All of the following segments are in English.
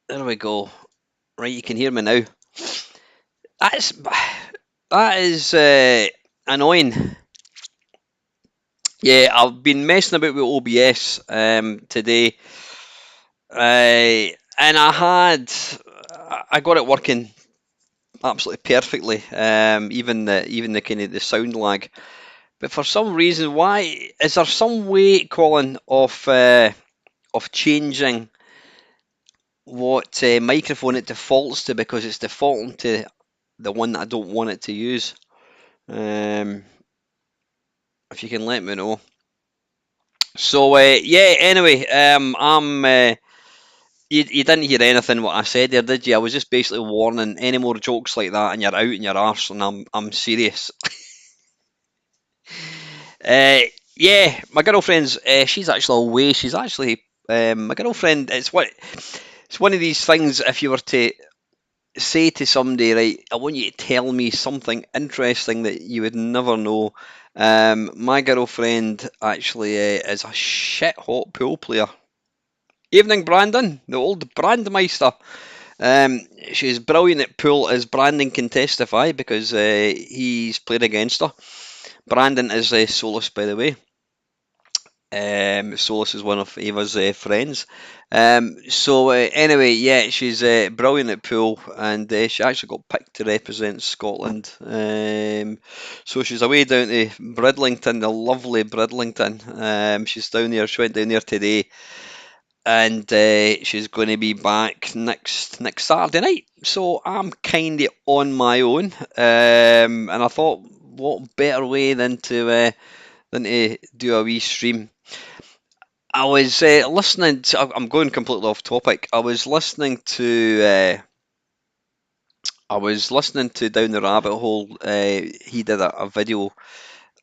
There we go. Right, you can hear me now. That's that is annoying. Yeah, I've been messing about with OBS today, and I got it working absolutely perfectly. Even the kind of the sound lag, but for some reason, why is there some way, Colin, of changing what microphone it defaults to because it's defaulting to the one that I don't want it to use. Um, if you can let me know. So yeah. Anyway, you didn't hear anything what I said there, did you? I was just basically warning any more jokes like that, and you're out in your arse, and I'm serious. Uh, yeah, my girlfriend's she's actually away. She's actually my girlfriend. It's one of these things. If you were to say to somebody, right, I want you to tell me something interesting that you would never know. My girlfriend actually is a shit hot pool player. Evening, Brandon, the old Brandmeister. Um, she's brilliant at pool, as Brandon can testify, because he's played against her. Brandon is a soloist, by the way. Solus is one of Ava's friends. Anyway, yeah, she's brilliant at pool, and she actually got picked to represent Scotland. So she's away down to Bridlington, the lovely Bridlington. She's down there. She went down there today, and she's going to be back next Saturday night. So I'm kind of on my own, and I thought, what better way than to do a wee stream? I was listening to. I'm going completely off topic. I was listening to Down the Rabbit Hole. He did a video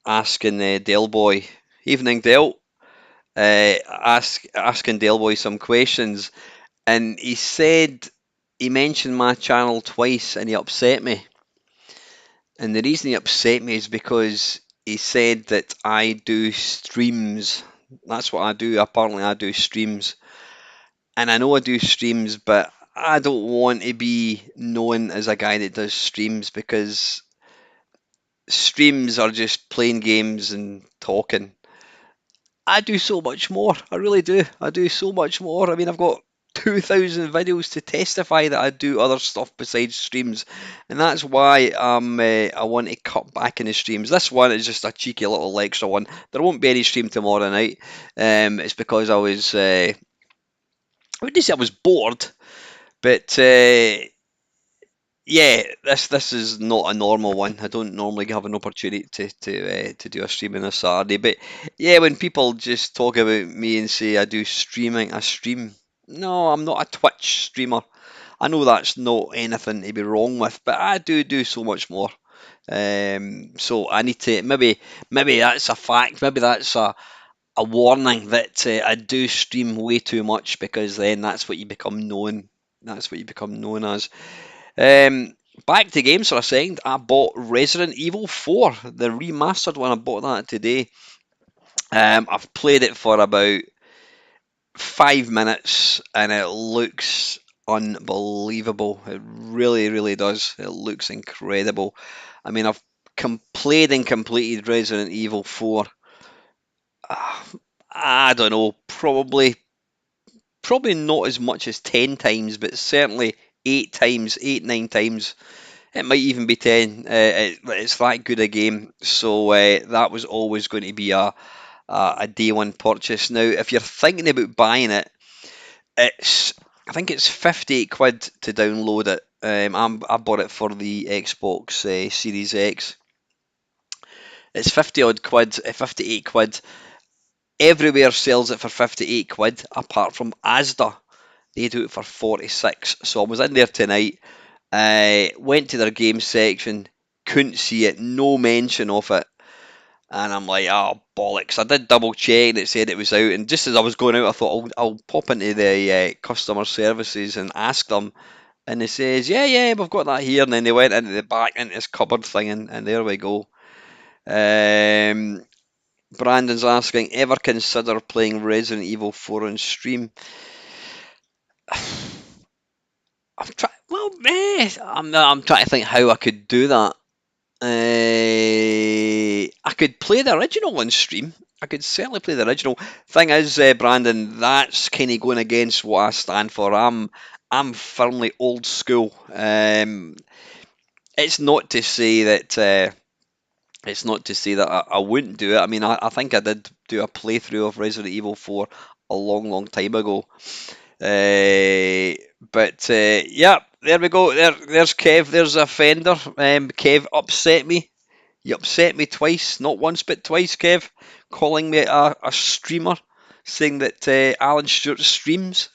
asking Del Boy, evening Del, asking Del Boy some questions, and he said he mentioned my channel twice, and he upset me. And the reason he upset me is because he said that I do streams. That's what I do. Apparently, I do streams. And I know I do streams, but I don't want to be known as a guy that does streams because streams are just playing games and talking. I do so much more. I really do. I do so much more. I mean, I've got 2,000 videos to testify that I do other stuff besides streams, and that's why I want to cut back in the streams. This one is just a cheeky little extra one. There won't be any stream tomorrow night. It's because I wouldn't say I was bored, but yeah, this is not a normal one. I don't normally have an opportunity to do a stream on a Saturday. But yeah, when people just talk about me and say I do streaming, I stream. No, I'm not a Twitch streamer. I know that's not anything to be wrong with, but I do so much more. So I need to maybe that's a fact. Maybe that's a warning that I do stream way too much because then that's what you become known. That's what you become known as. Um, Back to games for a second. I bought Resident Evil 4, the remastered one. I bought that today. I've played it for about 5 minutes and it looks unbelievable. It really, really does. It looks incredible. I mean, I've played and completed Resident Evil 4. I don't know, probably not as much as 10 times, but certainly 8 times, 8, 9 times. It might even be 10. It's that good a game. So that was always going to be a day one purchase. Now, if you're thinking about buying it, I think it's 58 quid to download it. I bought it for the Xbox Series X. It's 50 odd quid, 58 quid. Everywhere sells it for 58 quid, apart from Asda. They do it for 46. So I was in there tonight. I went to their game section, couldn't see it, no mention of it. And I'm like, oh, bollocks. I did double check and it said it was out. And just as I was going out, I thought, I'll pop into the customer services and ask them. And they says, yeah, we've got that here. And then they went into the back, into this cupboard thing, and there we go. Brandon's asking, ever consider playing Resident Evil 4 on stream? I'm trying. Well, I'm trying to think how I could do that. I could play the original on stream. I could certainly play the original. Thing is, Brandon, that's kind of going against what I stand for. I'm firmly old school. It's not to say that I wouldn't do it. I mean, I think I did do a playthrough of Resident Evil 4 a long, long time ago. But yeah, there we go. There's Kev. There's a fender. Kev upset me. You upset me twice, not once but twice, Kev, calling me a streamer, saying that Alan Stewart streams.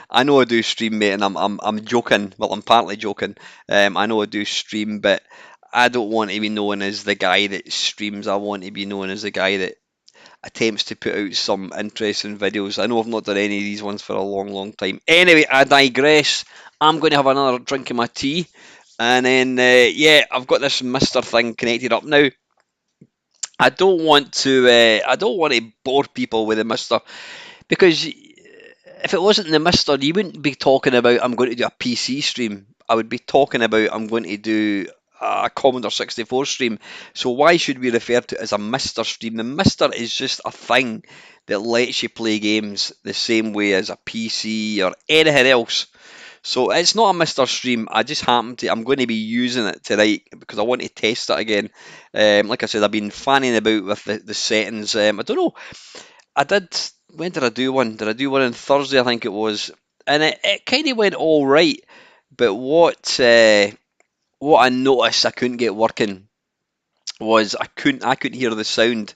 I know I do stream, mate, and I'm joking. Well, I'm partly joking. I know I do stream, but I don't want to be known as the guy that streams. I want to be known as the guy that attempts to put out some interesting videos. I know I've not done any of these ones for a long, long time. Anyway, I digress. I'm going to have another drink of my tea. And then, yeah, I've got this Mister thing connected up now. I don't want to bore people with the Mister because if it wasn't the Mister, you wouldn't be talking about I'm going to do a PC stream. I would be talking about I'm going to do a Commodore 64 stream. So why should we refer to it as a Mister stream? The Mister is just a thing that lets you play games the same way as a PC or anything else. So it's not a Mister stream. I just happen to. I'm going to be using it tonight because I want to test it again. Like I said, I've been fanning about with the settings. I don't know. I did. When did I do one? Did I do one on Thursday? I think it was, and it kind of went all right. But what I noticed I couldn't get working was I couldn't hear the sound.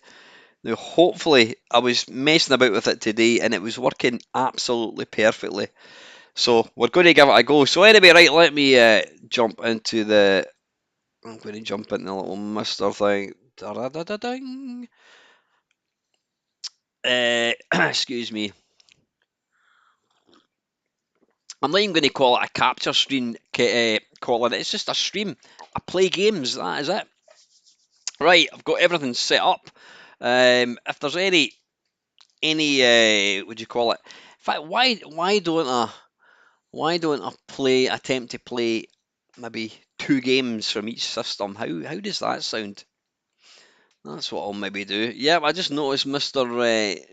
Now, hopefully, I was messing about with it today and it was working absolutely perfectly. So we're going to give it a go. So anyway, right, let me jump into the. I'm going to jump into the little Mister thing. Da-da-da-da-ding. Excuse me. I'm not even going to call it a capture screen calling it. It's just a stream. I play games. That is it. Right, I've got everything set up. If there's any would you call it? In fact, why don't I attempt to play maybe two games from each system? How does that sound? That's what I'll maybe do. Yeah, I just noticed Mr.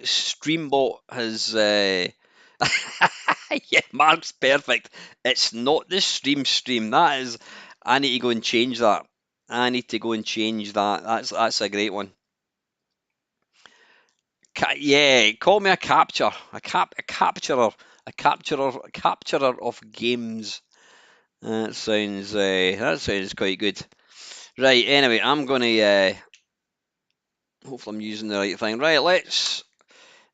Streambot has. Yeah, Mark's perfect. It's not the stream. That is. I need to go and change that. I need to go and change that. That's a great one. Yeah, call me a capture, a capturer of games. That sounds quite good. Right. Anyway, I'm gonna. Hopefully, I'm using the right thing. Right. Let's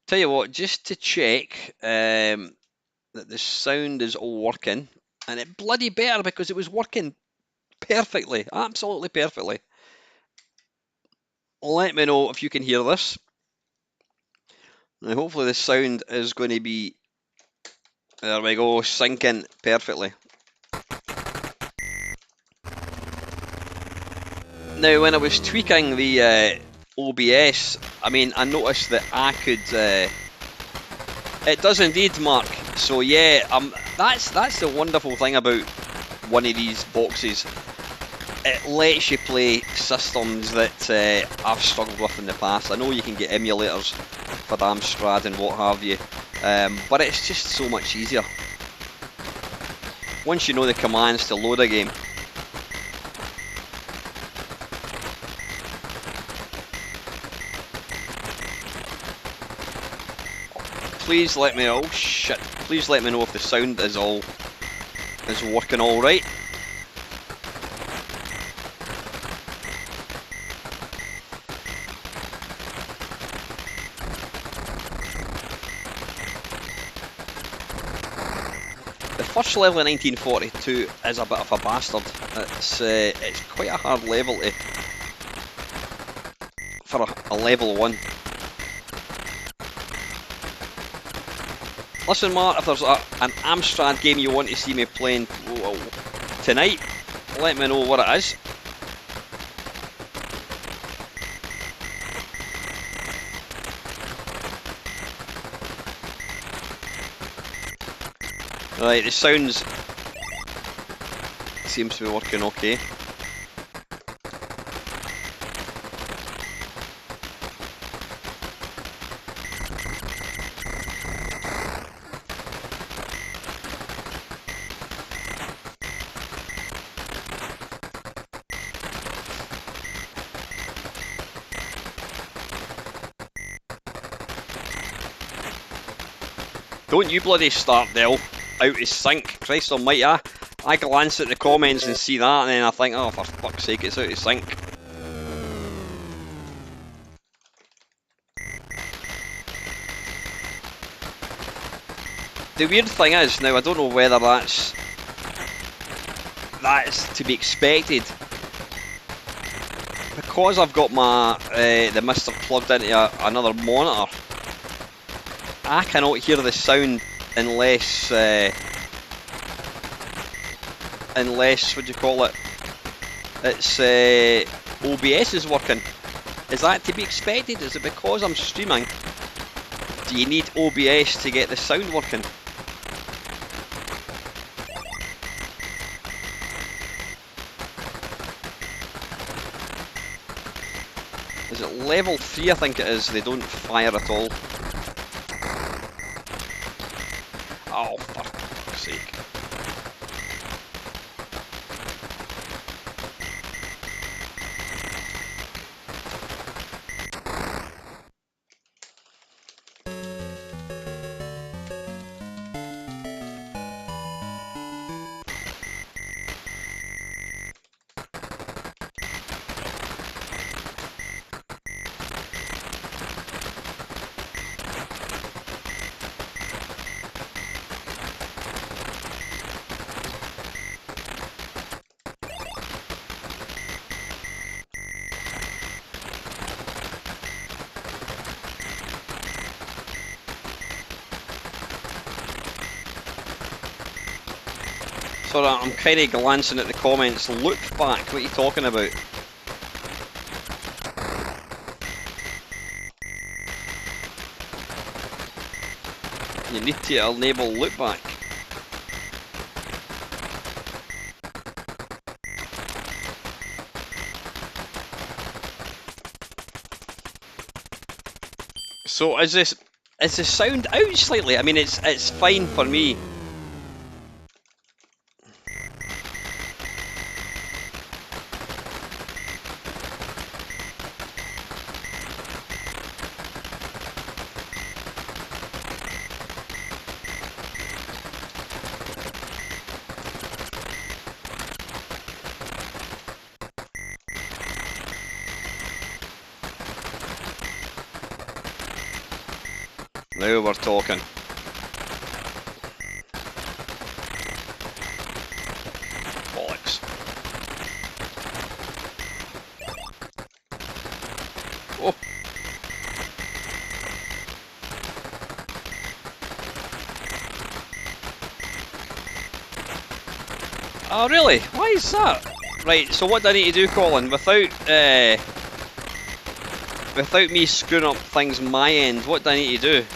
tell you what. Just to check that the sound is all working, and it bloody better because it was working perfectly, absolutely perfectly. Let me know if you can hear this. And hopefully, the sound is going to be. There we go, syncing perfectly. Now, when I was tweaking the OBS, I mean, I noticed that I could. It does indeed, Mark. So yeah, that's the wonderful thing about one of these boxes. It lets you play systems that I've struggled with in the past. I know you can get emulators for the Amstrad and what have you, but it's just so much easier once you know the commands to load a game. Please let me. Oh shit! Please let me know if the sound is working all right. The first level in 1942 is a bit of a bastard. It's quite a hard level for a level 1. Listen, Mark, if there's an Amstrad game you want to see me playing tonight, let me know what it is. Right, the sounds seems to be working okay. Don't you bloody start, Dell. Out of sync. Christ almighty, I glance at the comments and see that and then I think, oh, for fuck's sake, it's out of sync. The weird thing is, now I don't know whether that's to be expected. Because I've got my the Mister plugged into another monitor, I cannot hear the sound unless what do you call it? It's OBS is working. Is that to be expected? Is it because I'm streaming? Do you need OBS to get the sound working? Is it level 3? I think it is. They don't fire at all. Oh, for fuck's sake. So I'm kind of glancing at the comments. Loop back. What are you talking about? You need to enable loop back. So is the sound out slightly? I mean, it's fine for me. Now we're talking. Bollocks. Oh. Oh really? Why is that? Right, so what do I need to do, Colin? Without me screwing up things my end, what do I need to do?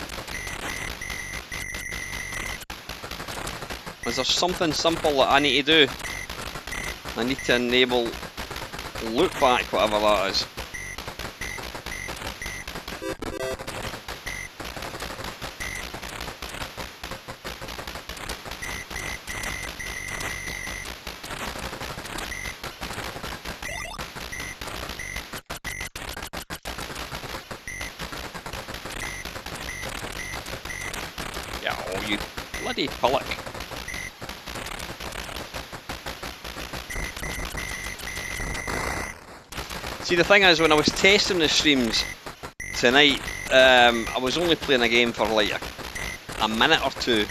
Is there something simple that I need to do? I need to enable loop back, whatever that is. Yeah, oh you bloody pillock. See, the thing is, when I was testing the streams tonight, I was only playing a game for like a minute or two.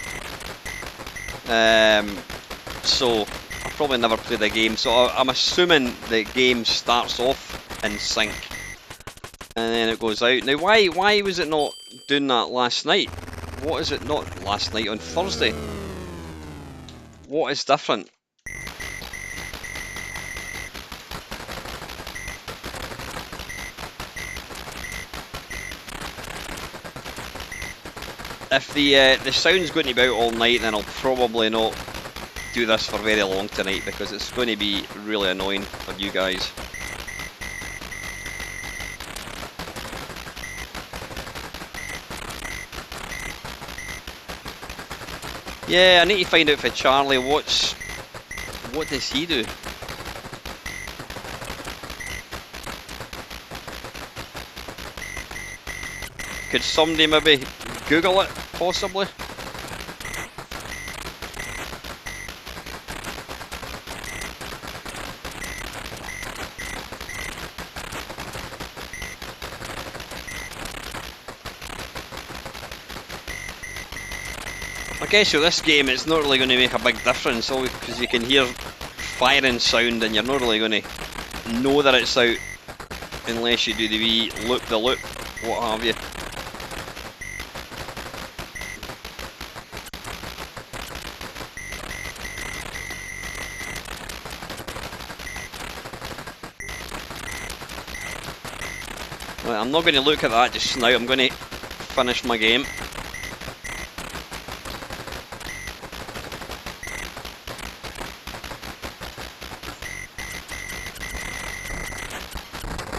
So I probably never played a game, so I'm assuming the game starts off in sync and then it goes out. Now why was it not doing that last night? What is it not last night, on Thursday? What is different? If the sound's going to be out all night, then I'll probably not do this for very long tonight, because it's going to be really annoying for you guys. Yeah, I need to find out for Charlie what does he do? Could somebody maybe Google it, possibly? I guess with this game it's not really going to make a big difference, because you can hear firing sound and you're not really going to know that it's out unless you do the wee loop the loop, what have you. Well, I'm not going to look at that just now, I'm going to finish my game.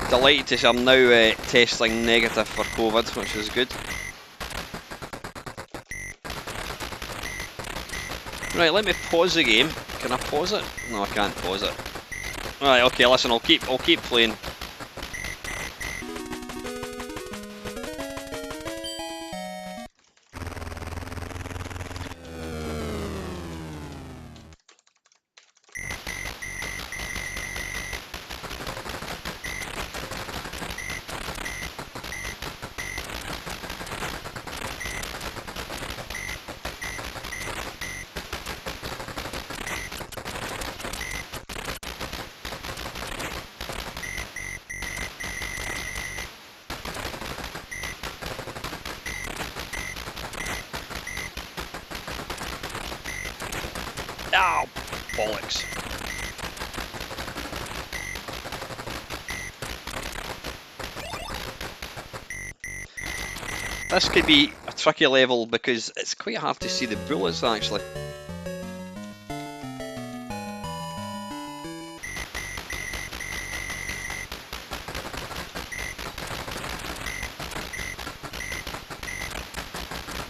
Delighted to say I'm now testing negative for COVID, which is good. Right, let me pause the game. Can I pause it? No, I can't pause it. Right, okay, listen, I'll keep playing. Ow! bollocks. This could be a tricky level because it's quite hard to see the bullets actually.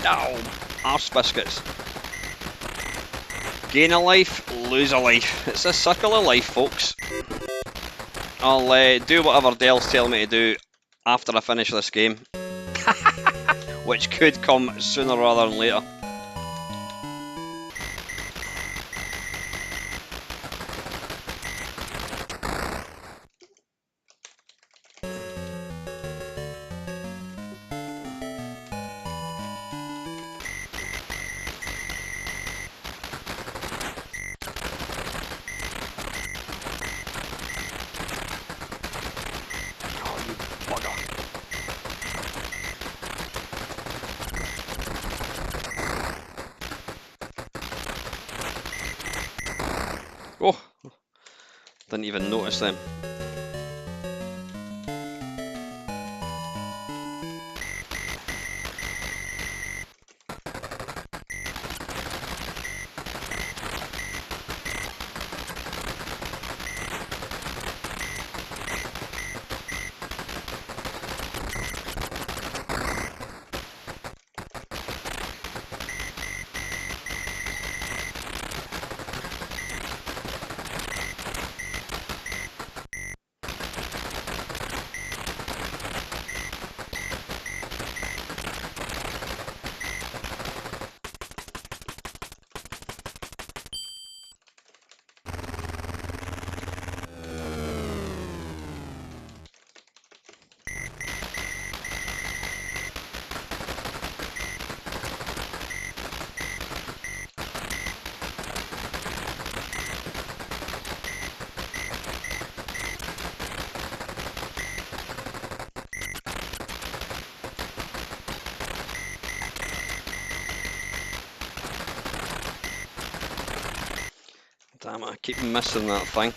Oh, arse biscuits. Gain a life, lose a life. It's a circle of life, folks. I'll do whatever Dell's telling me to do after I finish this game. Which could come sooner rather than later. Oh, you bugger. Oh, didn't even notice them. Damn it, I keep missing that thing.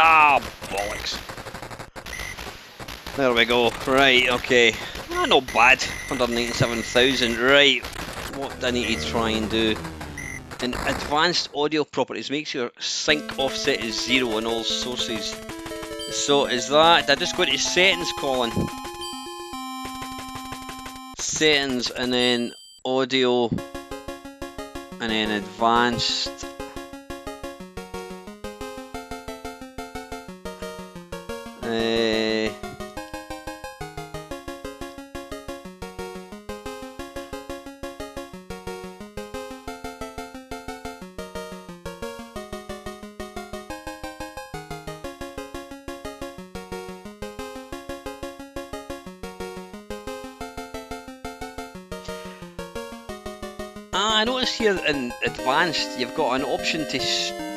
Ah, bollocks. There we go. Right, okay. Ah, not bad. 197,000. Right. What do I need to try and do? In advanced audio properties, make sure sync offset is 0 on all sources. So is that? I just go to settings, Colin. Settings and then audio and then advanced. I notice here in advanced you've got an option to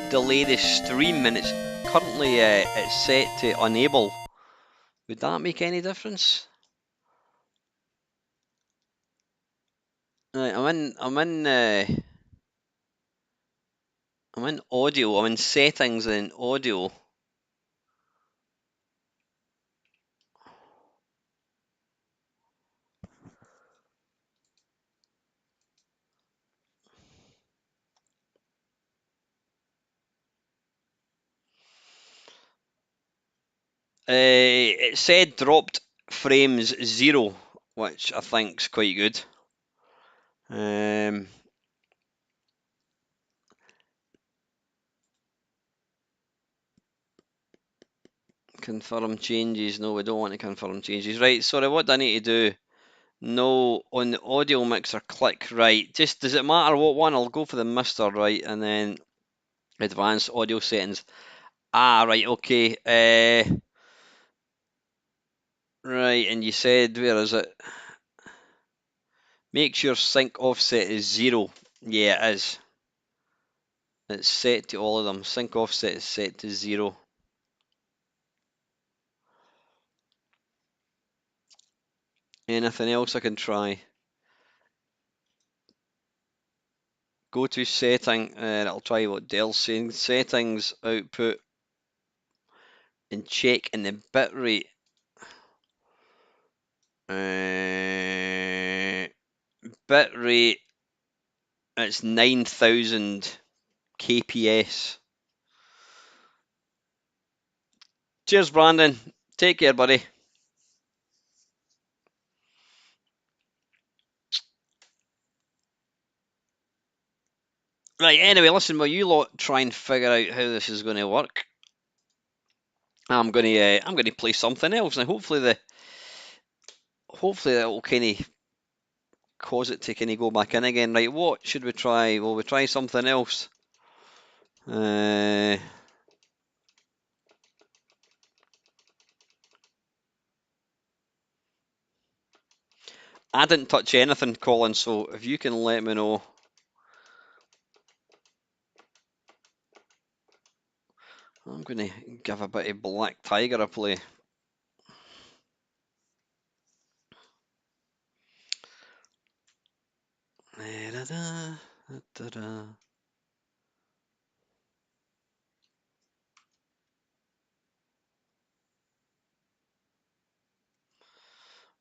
delay the stream and it's currently it's set to enable. Would that make any difference? Right, I'm in audio, I'm in settings and audio. It said dropped frames 0, which I think's quite good. Confirm changes. No, we don't want to confirm changes. Right, sorry, what do I need to do? No, on the audio mixer, click right. Just does it matter what one? I'll go for the Mister, right, and then advanced audio settings. Ah, right, okay. Right, and you said, where is it? Make sure sync offset is 0. Yeah, it is. It's set to all of them. Sync offset is set to 0. Anything else I can try? Go to setting, and I'll try what Dell's saying. Settings, output, and check in the bitrate. Bitrate, it's 9,000 kps. Cheers, Brandon. Take care, buddy. Right, anyway, listen, while you lot try and figure out how this is going to work, I'm gonna play something else, and hopefully that will kind of cause it to kind of go back in again. Right, what should we try? Will we try something else? I didn't touch anything, Colin, so if you can let me know. I'm gonna give a bit of Black Tiger a play.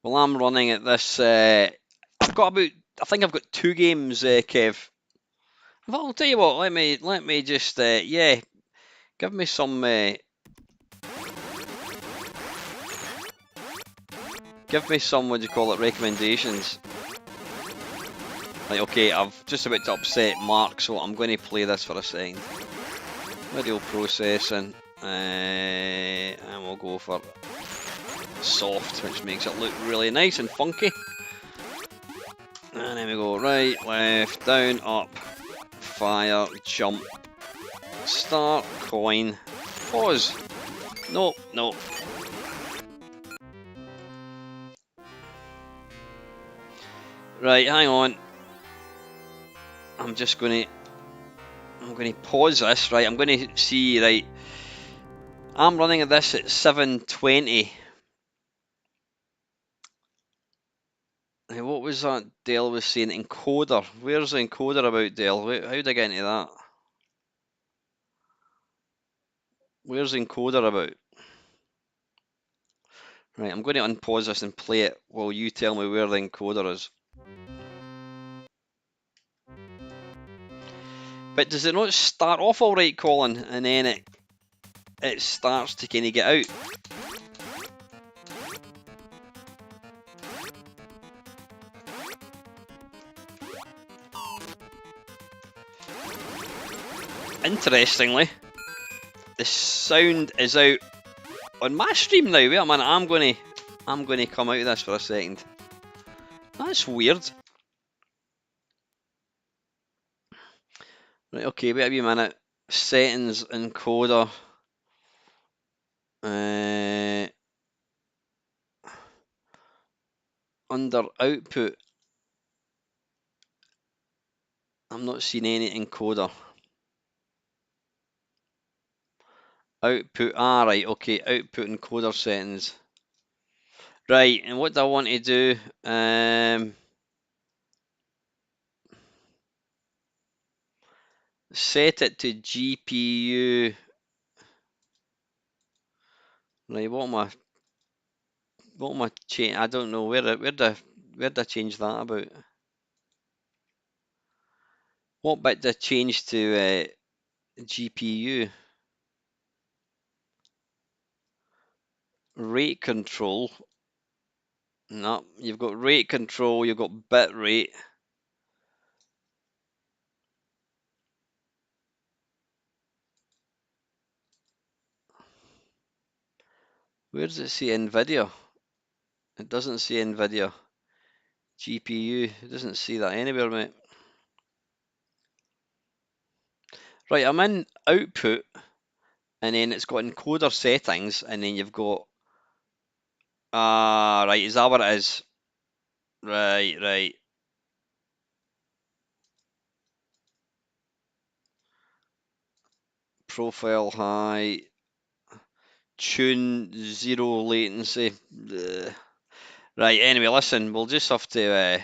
Well, I'm running at this. I've got about. I think I've got 2 games, Kev. Well, I'll tell you what. Let me just. Yeah, give me some. Give me some. What do you call it? Recommendations. Like, okay, I've just about to upset Mark, so I'm going to play this for a second. Video processing, and we'll go for soft, which makes it look really nice and funky. And then we go right, left, down, up, fire, jump, start, coin, pause. No, no. Right, hang on. I'm going to pause this. Right, I'm going to see. Right, I'm running at this at 720. What was that Dell was saying? Encoder. Where's the encoder about, Dell? How did I get into that? Where's the encoder about? Right, I'm going to unpause this and play it while you tell me where the encoder is. But does it not start off alright, Colin, and then it starts to kind of get out? Interestingly, the sound is out on my stream now. Wait a minute, I'm going to come out of this for a second. That's weird. Right, okay, wait a wee minute. Settings, encoder. Under output, I'm not seeing any encoder. Output, right, okay, output encoder settings. Right, and what do I want to do? Set it to GPU. Right, what am I change? I don't know where did I change that about? What bit did I change to GPU? Rate control. No, you've got rate control, you've got bit rate. Where does it say NVIDIA? It doesn't say NVIDIA. GPU, it doesn't see that anywhere, mate. Right, I'm in output, and then it's got encoder settings, and then you've got Ah, right, is that what it is? Right, right. Profile high, tune, zero latency. Ugh. Right, anyway, listen, we'll just have to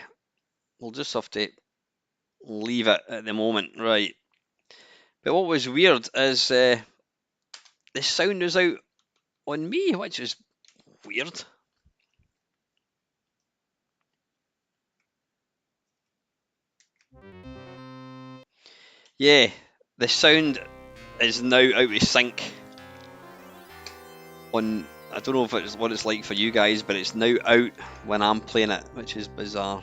leave it at the moment, right? But what was weird is the sound was out on me, which is weird. Yeah, the sound is now out of sync on. I don't know if it's what it's like for you guys, but it's now out when I'm playing it, which is bizarre.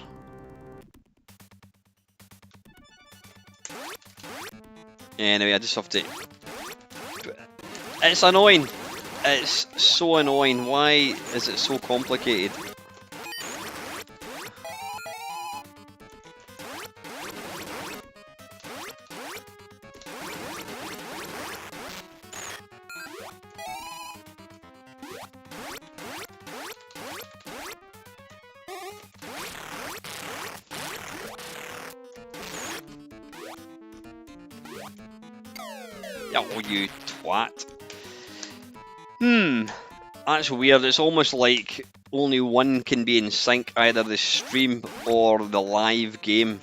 Anyway, I just have to. It's annoying. It's so annoying. Why is it so complicated? Oh, you twat. That's weird. It's almost like only one can be in sync, either the stream or the live game.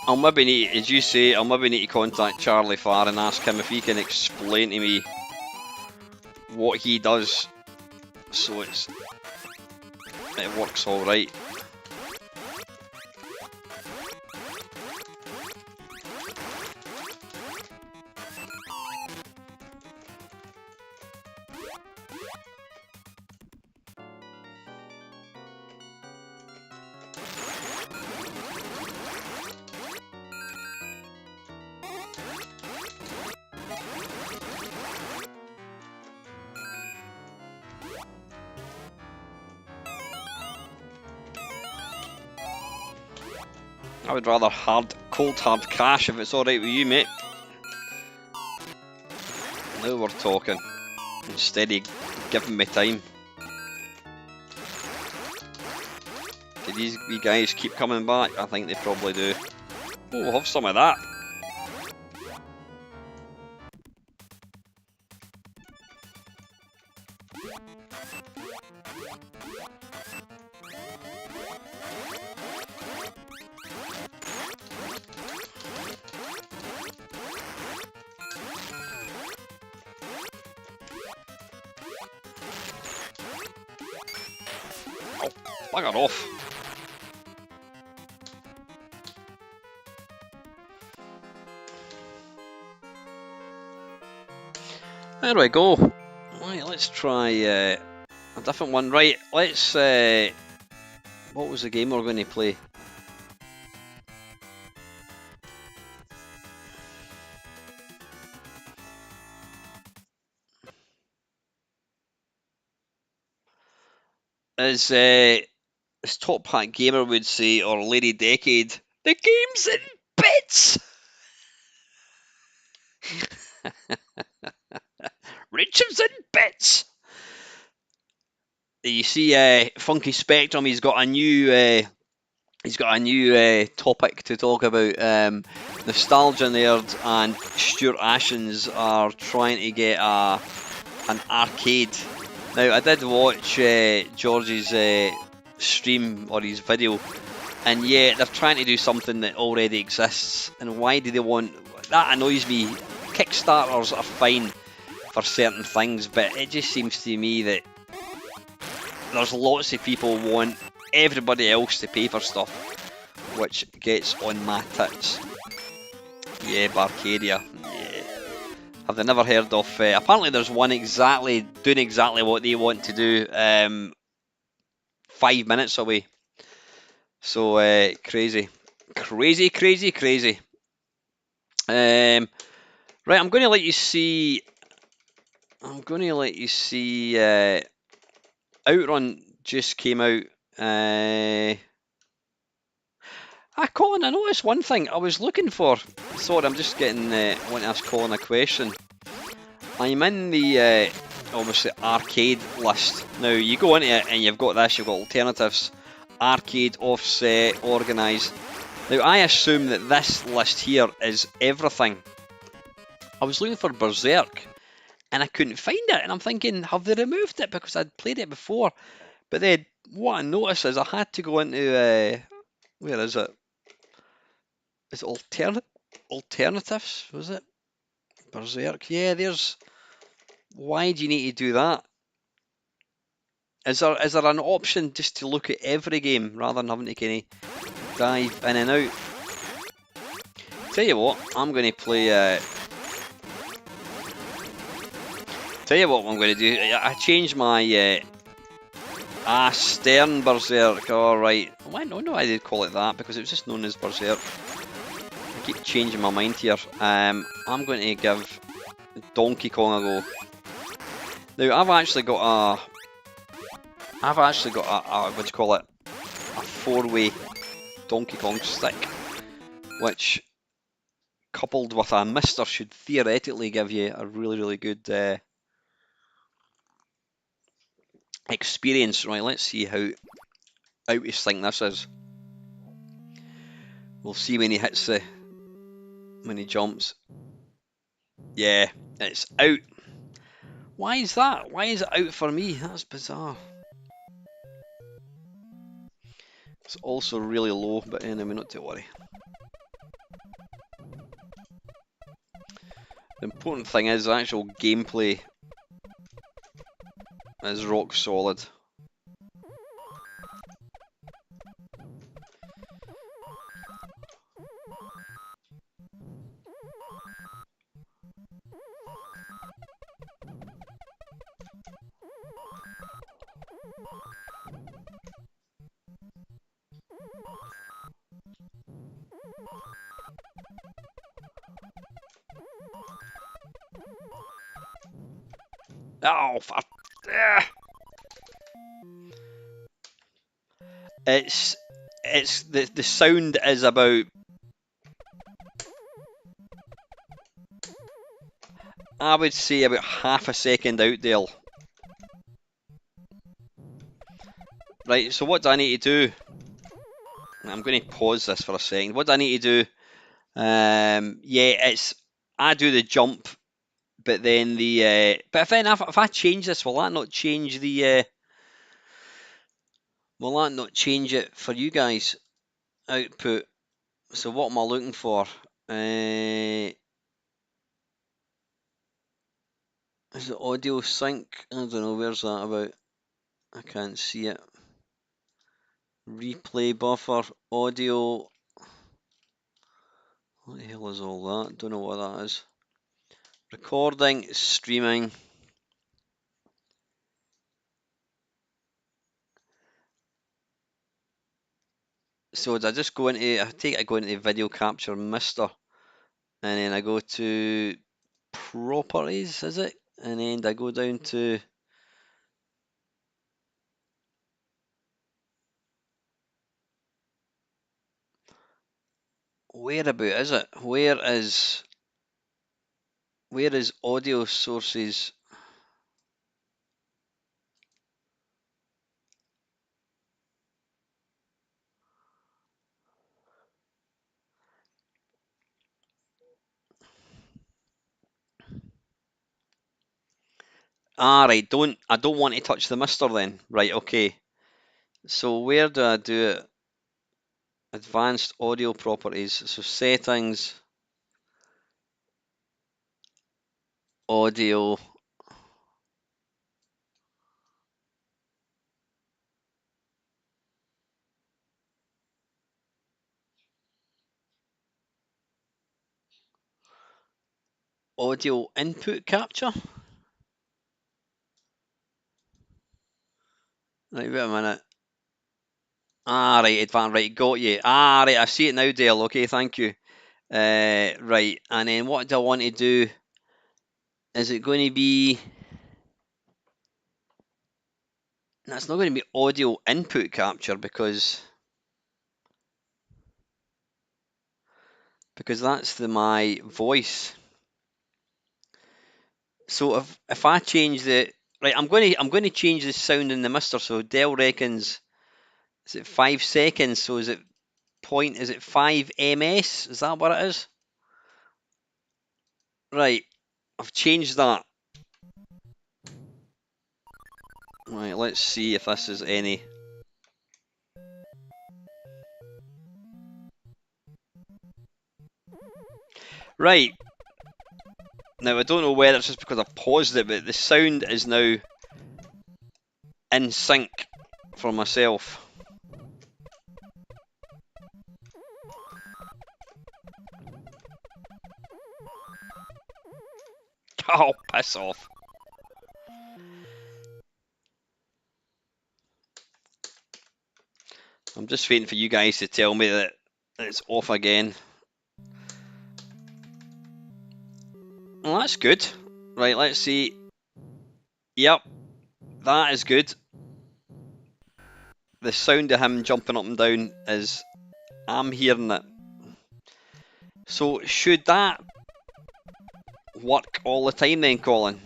I'll maybe need, as you say, I'll maybe need to contact Charlie Farr and ask him if he can explain to me what he does so it works all right. I would rather cold hard cash if it's alright with you, mate. Now we're talking. Instead of giving me time. Do these wee guys keep coming back? I think they probably do. Oh, we'll have some of that. Bugger off. There we go. Right, let's try a different one. Right, let's. What was the game we're going to play? As Top Hat Gamer would say, or Lady Decade, the game's in bits! Richard's in bits! You see, Funky Spectrum, he's got a new topic to talk about. Nostalgia Nerd and Stuart Ashens are trying to get an arcade. Now, I did watch George's stream or his video, and yeah, they're trying to do something that already exists. And why do they want that? Annoys me. Kickstarters are fine for certain things, but it just seems to me that there's lots of people want everybody else to pay for stuff which gets on my tits. Yeah, Barcadia. Yeah. Have they never heard of? Apparently, there's one doing exactly what they want to do. 5 minutes away. So crazy, crazy, crazy, crazy. Right, I'm going to let you see. Outrun just came out. Colin, I noticed one thing. I was looking for. Sorry, I'm just getting. I want to ask Colin a question. I'm in the obviously arcade list. Now you go into it and you've got this. You've got alternatives, arcade, offset, organised. Now I assume that this list here is everything. I was looking for Berserk and I couldn't find it, and I'm thinking, have they removed it because I'd played it before? But then what I noticed is I had to go into where is it? Is it alternatives? Was it Berserk? Yeah, there's. Why do you need to do that? Is there an option just to look at every game rather than having to kind of dive in and out? Tell you what, I'm going to play. Tell you what I'm going to do. I changed my Stern Berserk. All right. I don't know why they call it that because it was just known as Berserk. I keep changing my mind here. I'm going to give Donkey Kong a go. Now I've actually got a what do you call it? A 4-way Donkey Kong stick, which coupled with a mister should theoretically give you a really, really good experience. Right, let's see how out his thing this is. We'll see when he hits when he jumps. Yeah, it's out. Why is that? Why is it out for me? That's bizarre. It's also really low, but anyway, not to worry. The important thing is the actual gameplay is rock solid. Oh, it's the sound is about. I would say about half a second out there. Right, so what do I need to do? I'm going to pause this for a second. What do I need to do? Yeah, I do the jump, but then but if I change this, will that not change will that not change it for you guys? Output. So what am I looking for? Is it audio sync? I don't know, where's that about? I can't see it. Replay buffer, audio. What the hell is all that? Don't know what that is. Recording, streaming. So I just go into, I go into video capture mister, and then I go to properties, is it? And then I go down to where about is it? Where is audio sources? Ah, right. I don't want to touch the mister then. Right. Okay. So where do I do it? Advanced audio properties. So settings, audio. Audio input capture. Right, wait a minute. Ah, right, advanced, right, got you. Ah, right, I see it now, Dale. Okay, thank you. Right, and then what do I want to do? Is it going to be... No, it's not going to be audio input capture because that's my voice. So if I change the... Right, I'm going to change the sound in the mister. So Dell reckons, is it 5 seconds? So is it 5 ms? Is that what it is? Right, I've changed that. Right, let's see if this is any. Right, now I don't know whether it's just because I've paused it, but the sound is now in sync for myself. Oh, piss off. I'm just waiting for you guys to tell me that it's off again. Well, that's good. Right, let's see. Yep, that is good. The sound of him jumping up and down is... I'm hearing it. So should that work all the time then, Colin?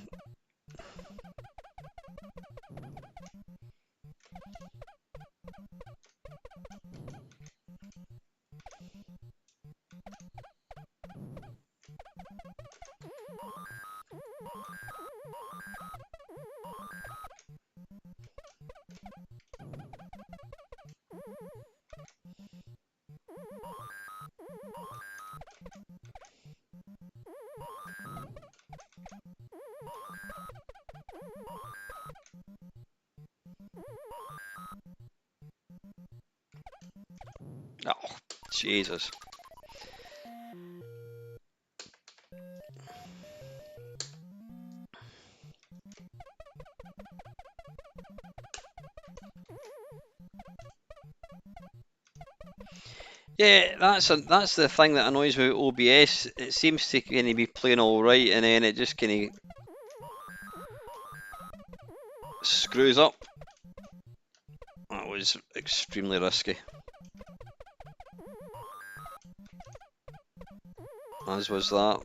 Oh, Jesus. Yeah, that's the thing that annoys me with OBS. It seems to kind of be playing all right, and then it just kind of screws up. That was extremely risky. As was that.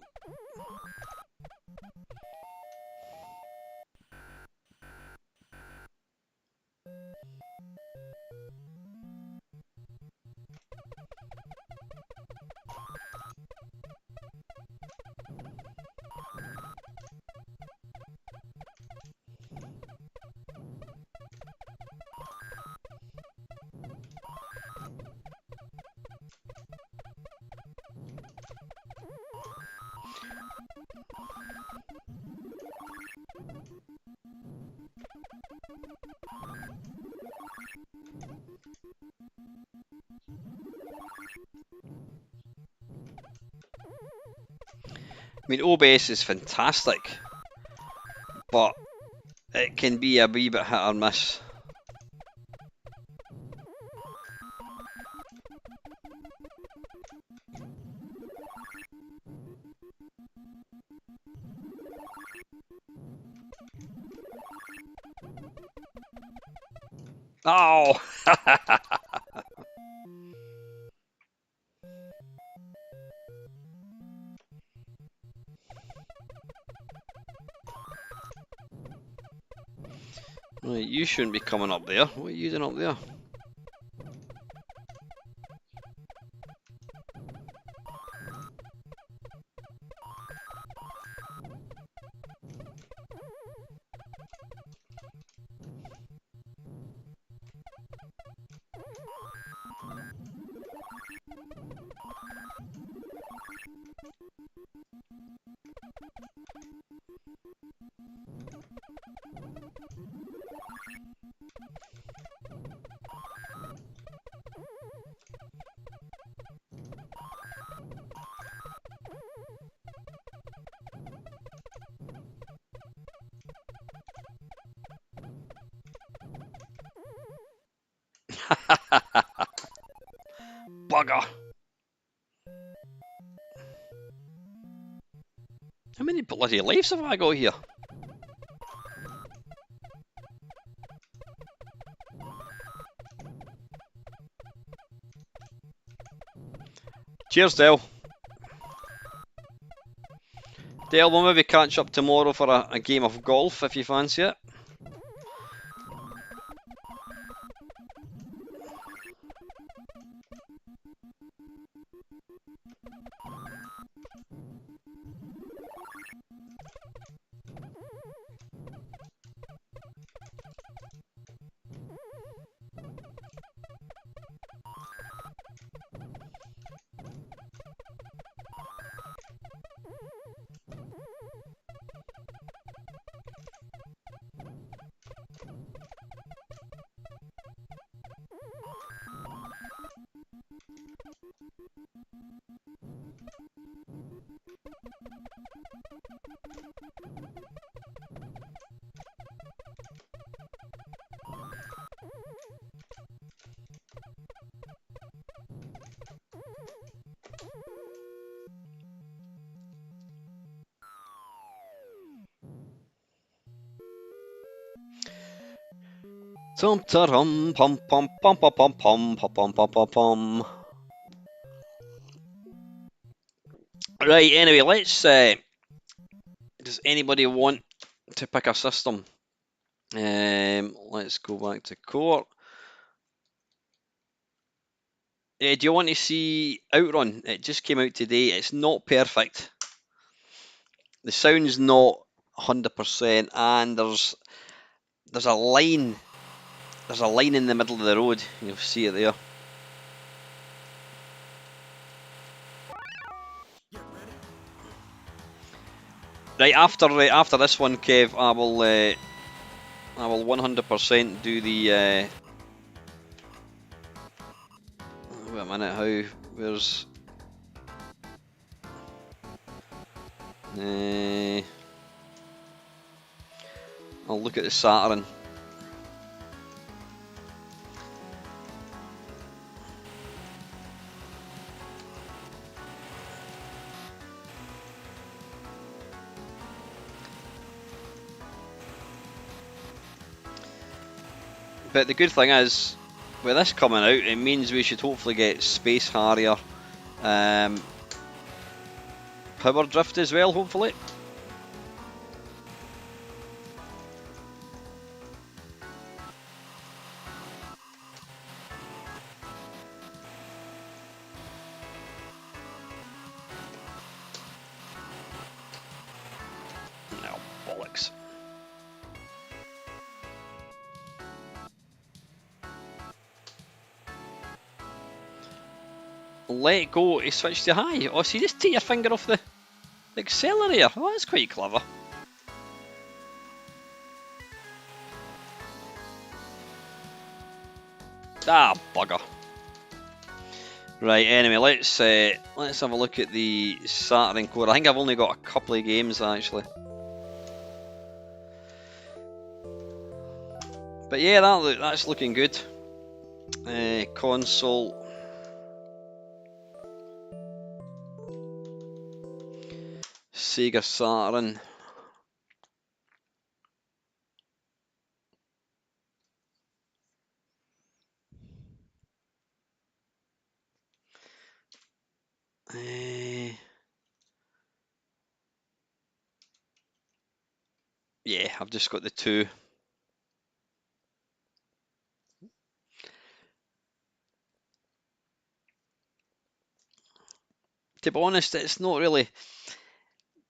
I mean, OBS is fantastic, but it can be a wee bit hit or miss. Oh! Right, you shouldn't be coming up there. What are you doing up there? Bugger. How many bloody lives have I got here? Cheers, Dale. Dale, we'll maybe catch up tomorrow for a game of golf if you fancy it. Tum tarum pum pum pum pum pum pum pum pum pum pum. Right. Anyway, let's. Does anybody want to pick a system? Let's go back to court. Do you want to see Outrun? It just came out today. It's not perfect. The sound's not 100%, and there's a line. There's a line in the middle of the road. You'll see it there. Right after this one, Kev, I will 100% do the. Wait a minute. Where's? I'll look at the Saturn. But the good thing is, with this coming out, it means we should hopefully get Space Harrier, Power Drift as well, hopefully. No, bollocks. Let go to switch to high. Oh, see, just take your finger off the accelerator. Oh, that's quite clever. Ah, bugger. Right. Anyway, let's have a look at the Saturn core. I think I've only got a couple of games actually. But yeah, that's looking good. Console. Sega Saturn. Yeah, I've just got the two. To be honest, it's not really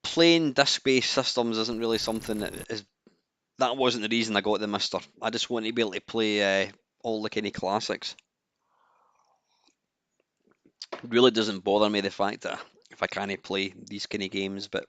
playing disc-based systems. Isn't really something that is. That wasn't the reason I got the Mister. I just want to be able to play all the kind of classics. It really doesn't bother me the fact that if I can't play these kind of games, but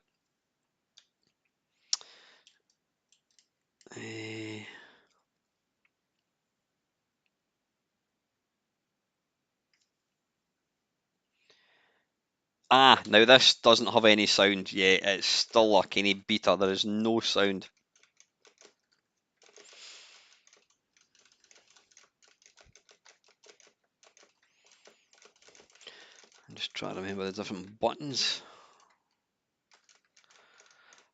now this doesn't have any sound yet. It's still a kind of beta. There is no sound. Just trying to remember the different buttons.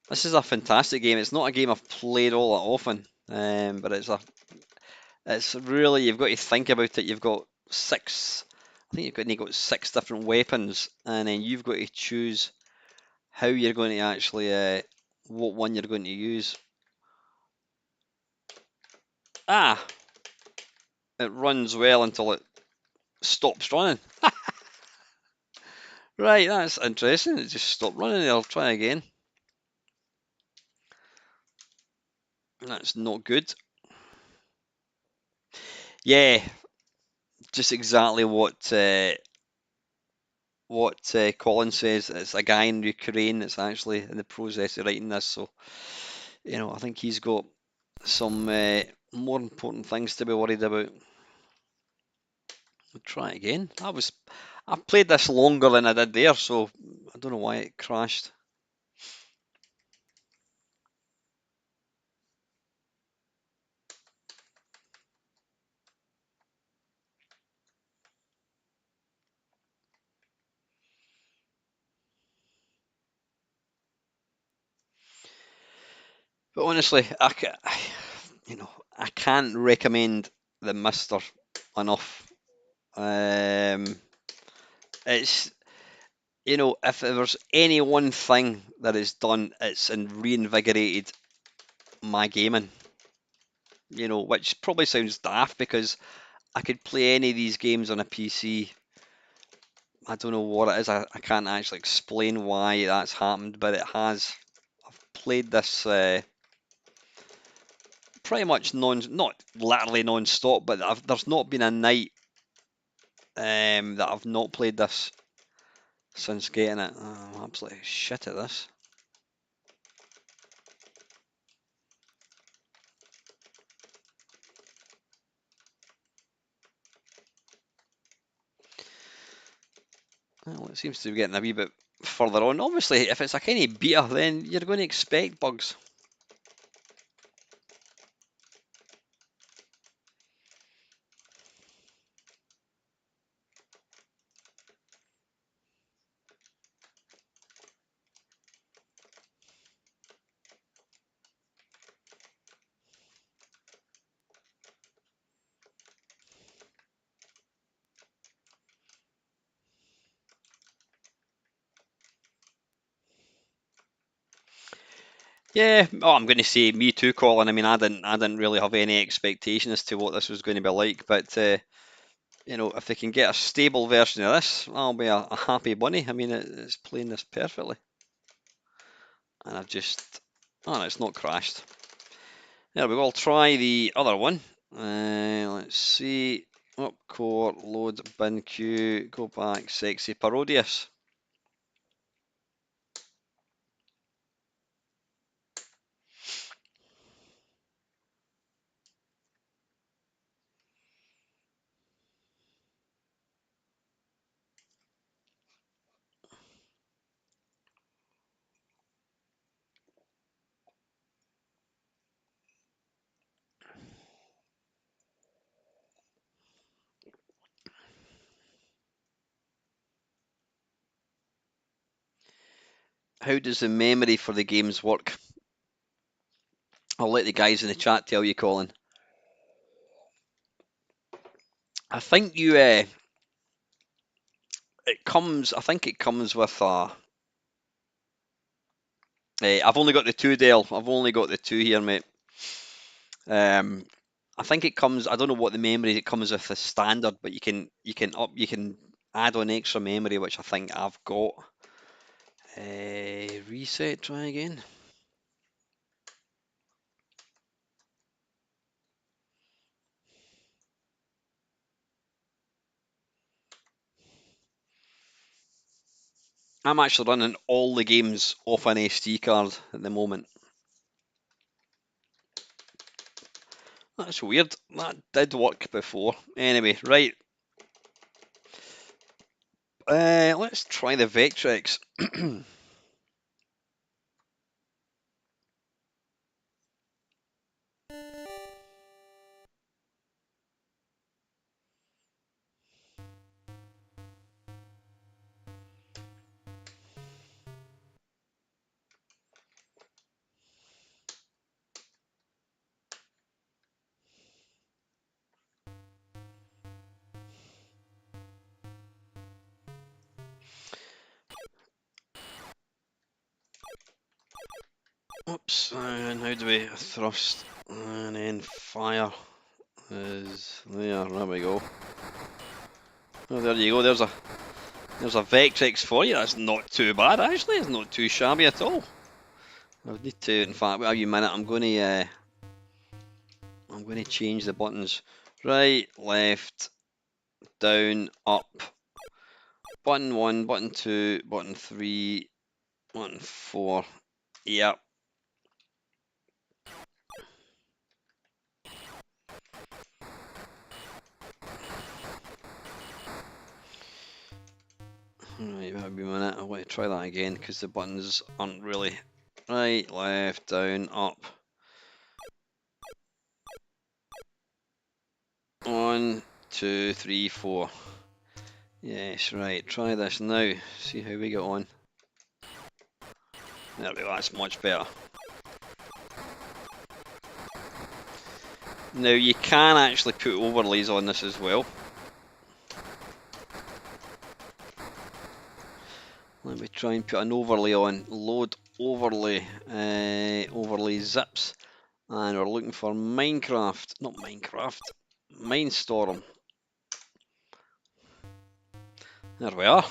This is a fantastic game. It's not a game I've played all that often, but it's really, you've got to think about it. You've got six, I think you've got six different weapons, and then you've got to choose how you're going to actually, what one you're going to use. Ah, it runs well until it stops running. Right, that's interesting. It just stopped running. I'll try again. That's not good. Yeah, just exactly what Colin says. It's a guy in Ukraine that's actually in the process of writing this. So, I think he's got some more important things to be worried about. We'll try it again. I played this longer than I did there, so I don't know why it crashed. But honestly, I can't recommend the Mister enough. Um, it's if there's any one thing that it's done, it's reinvigorated my gaming. Which probably sounds daft because I could play any of these games on a PC. I don't know what it is. I can't actually explain why that's happened, but it has. I've played this pretty much not literally non-stop, but there's not been a night that I've not played this since getting it. I'm absolutely shit at this. Well, it seems to be getting a wee bit further on. Obviously, if it's a kind of beta, then you're going to expect bugs. Yeah, oh, I'm going to say me too, Colin. I mean, I didn't really have any expectation as to what this was going to be like, but if they can get a stable version of this, I'll be a happy bunny. I mean, it's playing this perfectly, and oh, no, it's not crashed. There we go. I'll try the other one. Let's see. Up core, load, bin queue, go back, sexy parodius. How does the memory for the games work? I'll let the guys in the chat tell you, Colin. I think I think it comes with a. I've only got the two, Dale. I've only got the two here, mate. I think it comes. I don't know what the memory it comes with is standard, but you can add on extra memory, which I think I've got. Reset. Try again. I'm actually running all the games off an SD card at the moment. That's weird. That did work before. Anyway, right. Let's try the Vectrex. Oops, and how do we thrust? And then fire is there. There we go. Oh, there you go. There's a Vectrex for you. That's not too bad actually. It's not too shabby at all. I would need to, in fact, wait a minute. I'm going to change the buttons. Right, left, down, up. Button 1, button 2, button 3, button 4. Yep. Right, wait a minute. I want to try that again because the buttons aren't really right, left, down, up. 1, 2, 3, 4. Yes, right. Try this now. See how we get on. There we go. That's much better. Now you can actually put overlays on this as well. Let me try and put an overlay on. Load overlay, overlay zips, and we're looking for Minecraft, not Minecraft, Mindstorm. There we are.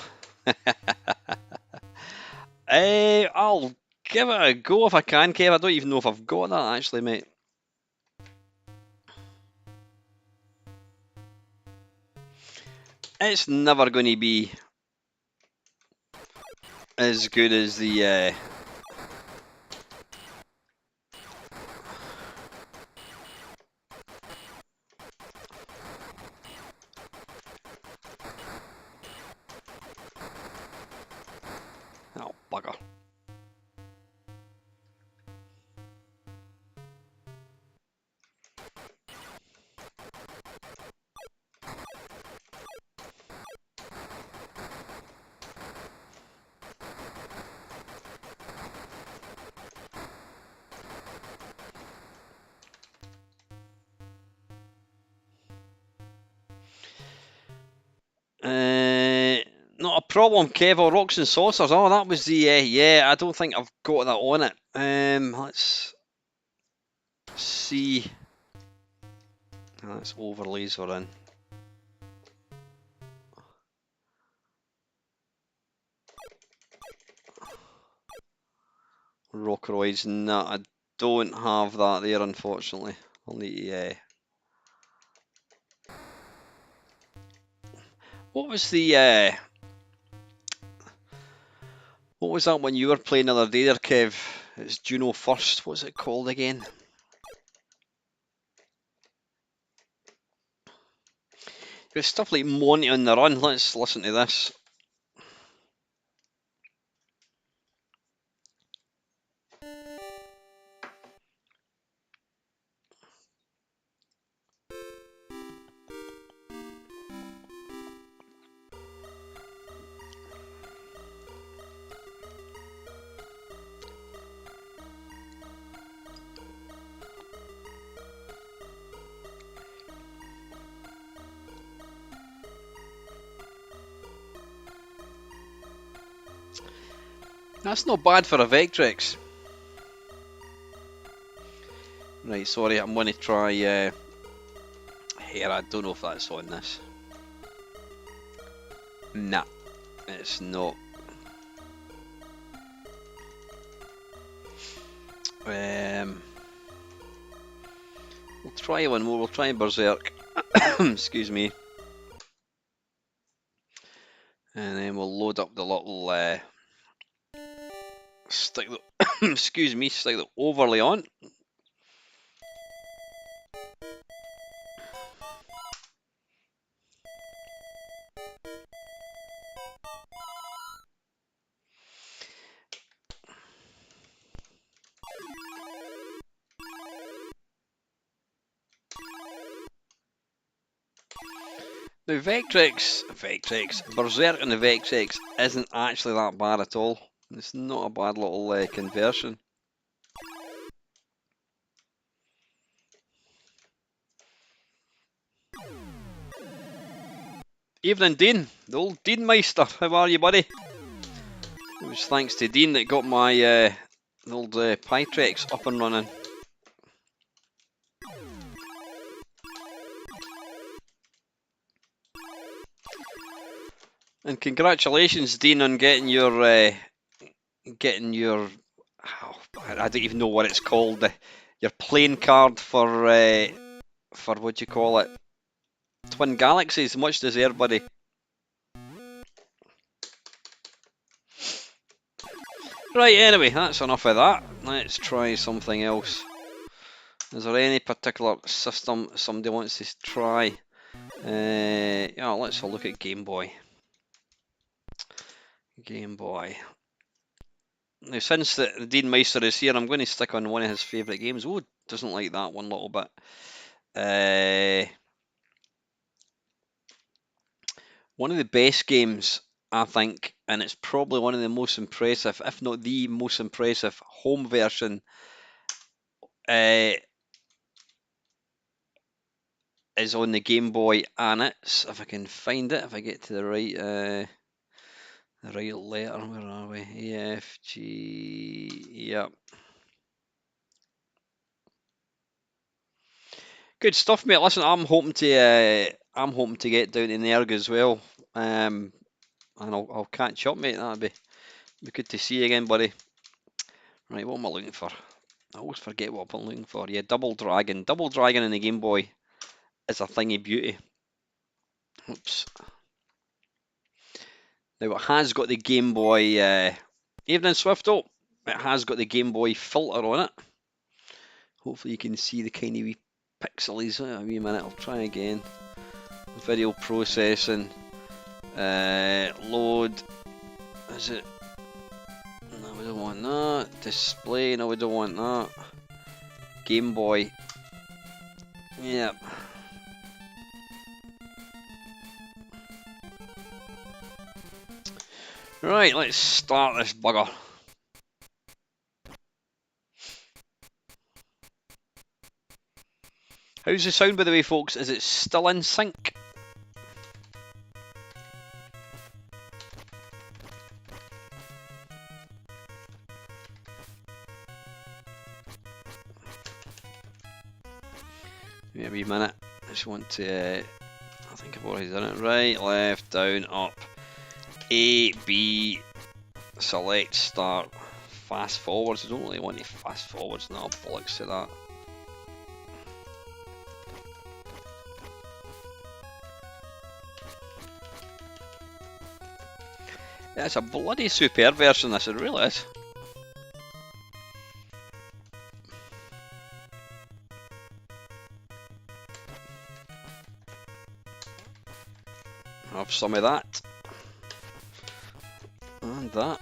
I'll give it a go if I can, Kev. I don't even know if I've got that actually, mate. It's never going to be as good as the oh bugger. Not a problem, Kev. Or Rocks and Saucers. Oh, that was the yeah. I don't think I've got that on it. Let's see. That's overlays we're in. Rockroids, no, I don't have that there, unfortunately. I'll need to, what was the, what was that one you were playing the other day there, Kev? It's Juno First. What's it called again? It's stuff like Monty on the Run. Let's listen to this. That's not bad for a Vectrex. Right, sorry, I'm going to try here. I don't know if that's on this. Nah, it's not. We'll try one more. We'll try Berserk. Excuse me. And then we'll load up the little stick the excuse me, stick the overlay on. Now Vectrex, Berserk and the Vectrex isn't actually that bad at all. It's not a bad little conversion. Evening Dean, the old Dean Meister, how are you buddy? It was thanks to Dean that got my The old Pytrex up and running. And congratulations, Dean, on getting your oh, I don't even know what it's called. Your playing card for what do you call it? Twin Galaxies. Much deserved, buddy. Right, anyway, that's enough of that. Let's try something else. Is there any particular system somebody wants to try? Yeah, let's have a look at Game Boy. Game Boy. Now, since the Dean Meister is here, I'm going to stick on one of his favourite games. Oh, doesn't like that one little bit. One of the best games, I think, and it's probably one of the most impressive, if not the most impressive, home version is on the Game Boy, and it's, if I can find it, if I get to the right letter, where are we? E, F, G, yep. Good stuff, mate. Listen, I'm hoping to get down to Nerg as well, and I'll catch up, mate. That'd be good to see you again, buddy. Right, what am I looking for? I always forget what I'm looking for. Yeah, Double Dragon. Double Dragon in the Game Boy is a thing of beauty. Oops. Now it has got the Game Boy. Evening Swifto. It has got the Game Boy filter on it. Hopefully you can see the kind of wee pixelies. A wee minute. I'll try again. Video processing. Load. Is it? No, we don't want that. Display. No, we don't want that. Game Boy. Yep. Right, let's start this bugger. How's the sound, by the way, folks? Is it still in sync? Give me a wee minute. I just want to. I think I've already done it. Right, left, down, up. A, B, select, start, fast forwards. I don't really want any fast forwards now. Bollocks to that. Yeah, it's a bloody superb version, this, it really is. Have some of that. And that.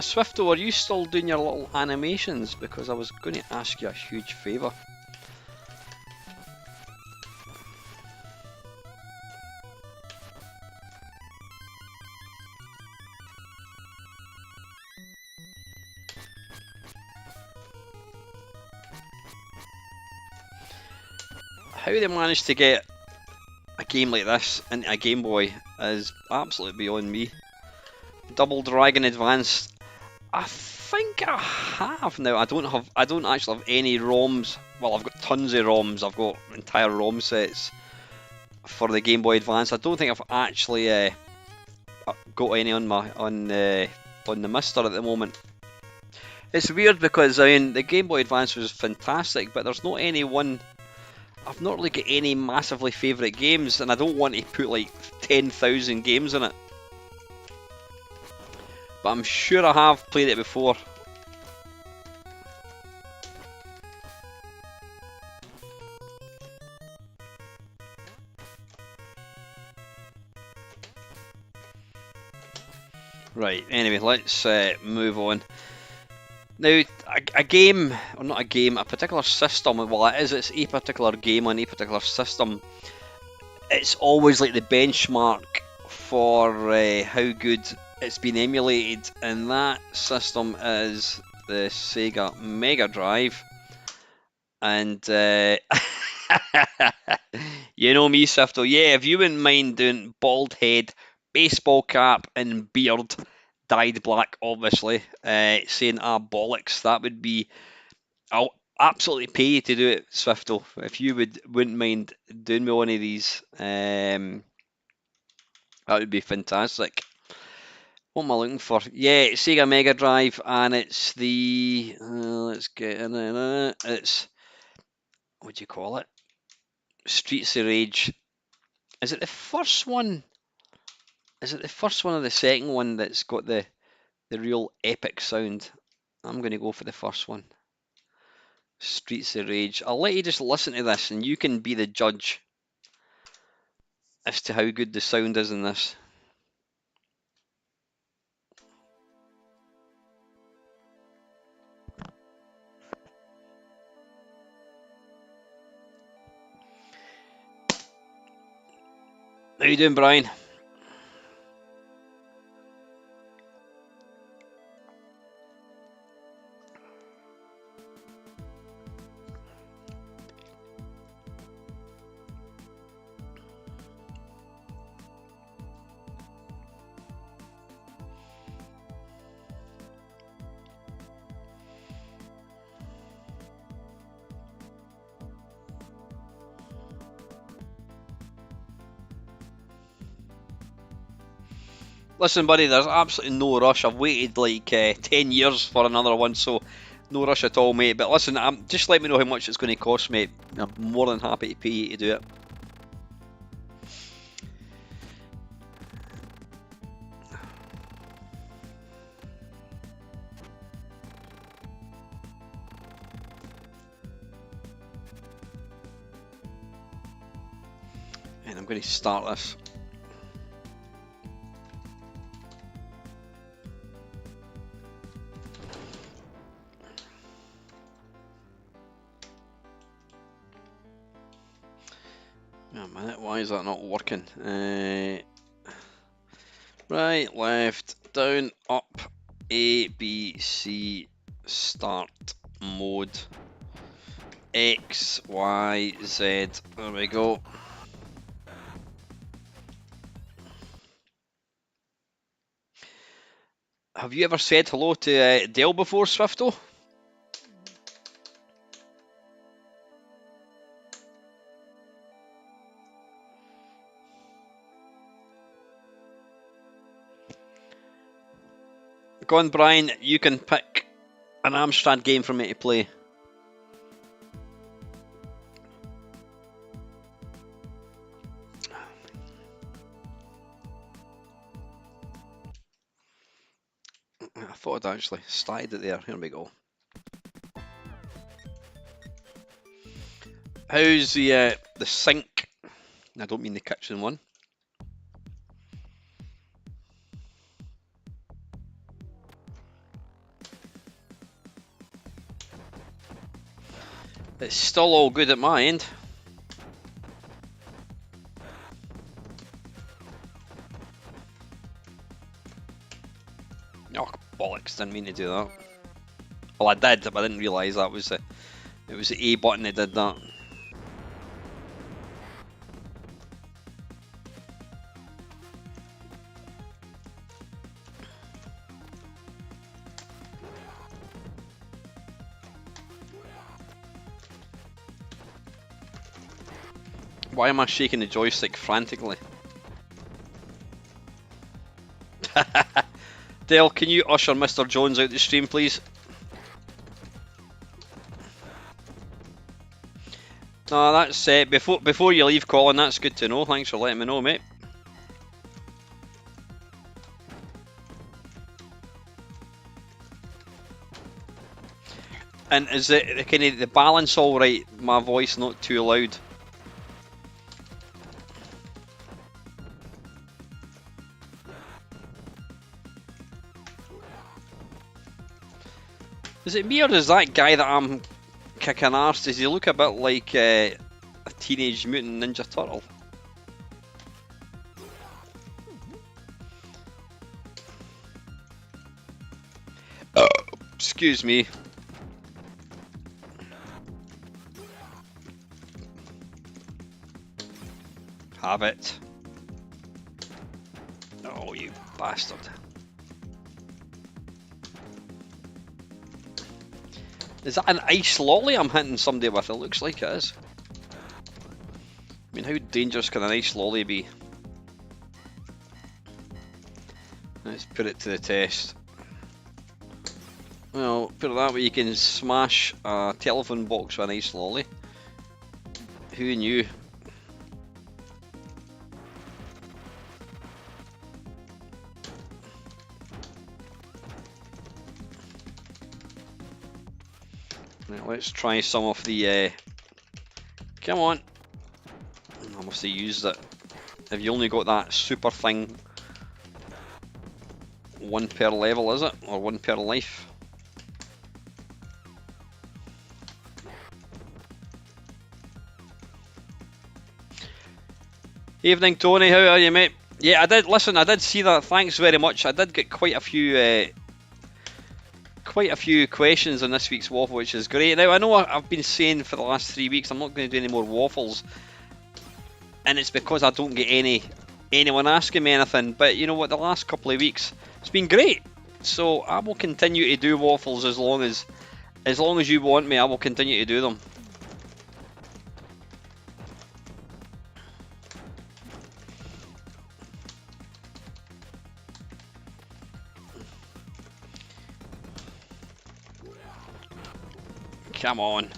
Swifto, are you still doing your little animations? Because I was going to ask you a huge favour. How they managed to get a game like this into a Game Boy is absolutely beyond me. Double Dragon Advanced. I think I have now. I don't actually have any ROMs. Well, I've got tons of ROMs. I've got entire ROM sets for the Game Boy Advance. I don't think I've actually got any on the Mister at the moment. It's weird because I mean the Game Boy Advance was fantastic, but there's not any one. I've not really got any massively favourite games, and I don't want to put like 10,000 games in it. But I'm sure I have played it before. Right, anyway, let's move on. Now, a game, or not a game, a particular system, well it is, it's a particular game on a particular system. It's always like the benchmark for how good it's been emulated, and that system is the Sega Mega Drive. And You know me, Swifto. Yeah, if you wouldn't mind doing bald head, baseball cap, and beard dyed black, obviously, saying bollocks, that would be. I'll absolutely pay you to do it, Swifto. If you wouldn't mind doing me one of these, that would be fantastic. What am I looking for? Yeah, it's Sega Mega Drive, and it's the let's get in it. It's what do you call it? Streets of Rage. Is it the first one? Is it the first one or the second one that's got the real epic sound? I'm going to go for the first one. Streets of Rage. I'll let you just listen to this, and you can be the judge as to how good the sound is in this. How you doing, Brian? Listen, buddy, there's absolutely no rush. I've waited like 10 years for another one, so no rush at all, mate. But listen, just let me know how much it's going to cost, mate. I'm more than happy to pay you to do it. And I'm going to start this. Oh, a minute, why is that not working? Right, left, down, up, A, B, C, start, mode, X, Y, Z. There we go. Have you ever said hello to Dale before, Swifto? Go on, Brian, you can pick an Amstrad game for me to play. I thought I'd actually started it there. Here we go. How's the sink? I don't mean the kitchen one. It's still all good at my end. Oh, bollocks, didn't mean to do that. Well, I did, but I didn't realise that was it was the A button that did that. Why am I shaking the joystick frantically? Dale, can you usher Mr. Jones out the stream, please? No, that's before you leave, Colin. That's good to know. Thanks for letting me know, mate. And is it kind of the balance all right? My voice not too loud. Is it me or is that guy that I'm kicking arse? Does he look a bit like a Teenage Mutant Ninja Turtle? Excuse me. have it. Oh, you bastard. Is that an ice lolly I'm hitting somebody with? It looks like it is. I mean, how dangerous can an ice lolly be? Let's put it to the test. Well, put it that way, you can smash a telephone box with an ice lolly. Who knew? Right, let's try some of the... Come on! I must have used it. Have you only got that super thing? One per level, is it? Or one per life? Evening, Tony. How are you, mate? Yeah, I did. Listen, I did see that. Thanks very much. I did get quite a few questions on this week's waffle, which is great. Now, I know I've been saying for the last 3 weeks I'm not going to do any more waffles, and it's because I don't get anyone asking me anything. But you know what? The last couple of weeks it's been great. So I will continue to do waffles as long as you want me. I will continue to do them. Come on.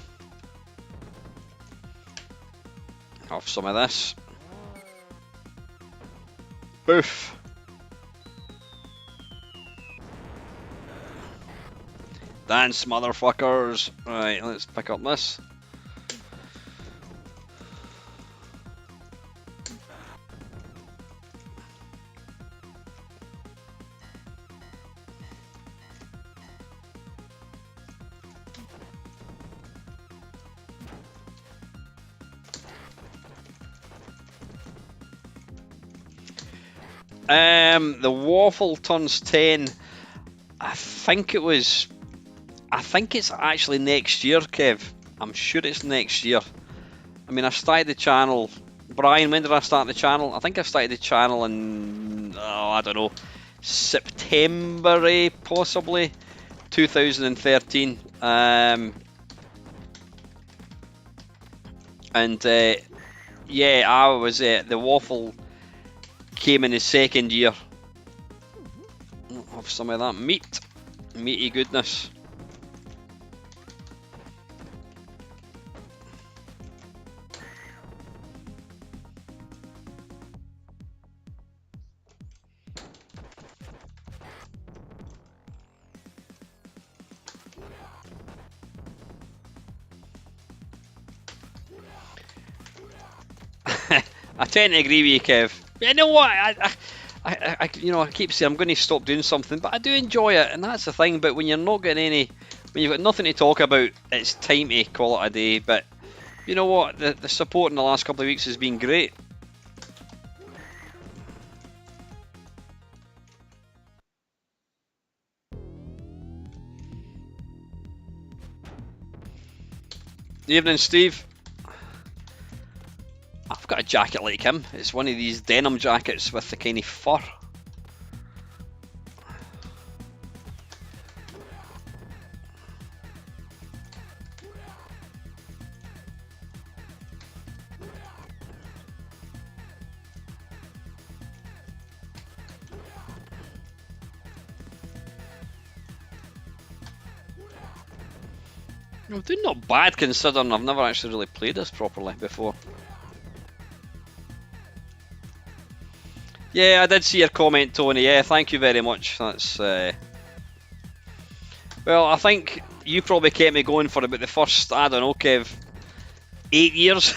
Have some of this. Boof. Dance, motherfuckers. Right, let's pick up this. The waffle turns 10. I think it's actually next year, Kev. I'm sure it's next year. I mean, I started the channel. Brian, when did I start the channel? I think I started the channel in, I don't know, September, possibly, 2013. Yeah, I was the waffle came in the second year. Have some of that meaty goodness. I tend to agree with you, Kev. You know what? I keep saying I'm going to stop doing something, but I do enjoy it, and that's the thing. But when you're not getting when you've got nothing to talk about, it's time to call it a day. But you know what? The support in the last couple of weeks has been great. Evening, Steve. I've got a jacket like him. It's one of these denim jackets with the kind of fur. I'm doing not bad considering I've never actually really played this properly before. Yeah, I did see your comment, Tony. Yeah, thank you very much. That's well, I think you probably kept me going for about the first, I don't know, Kev, 8 years.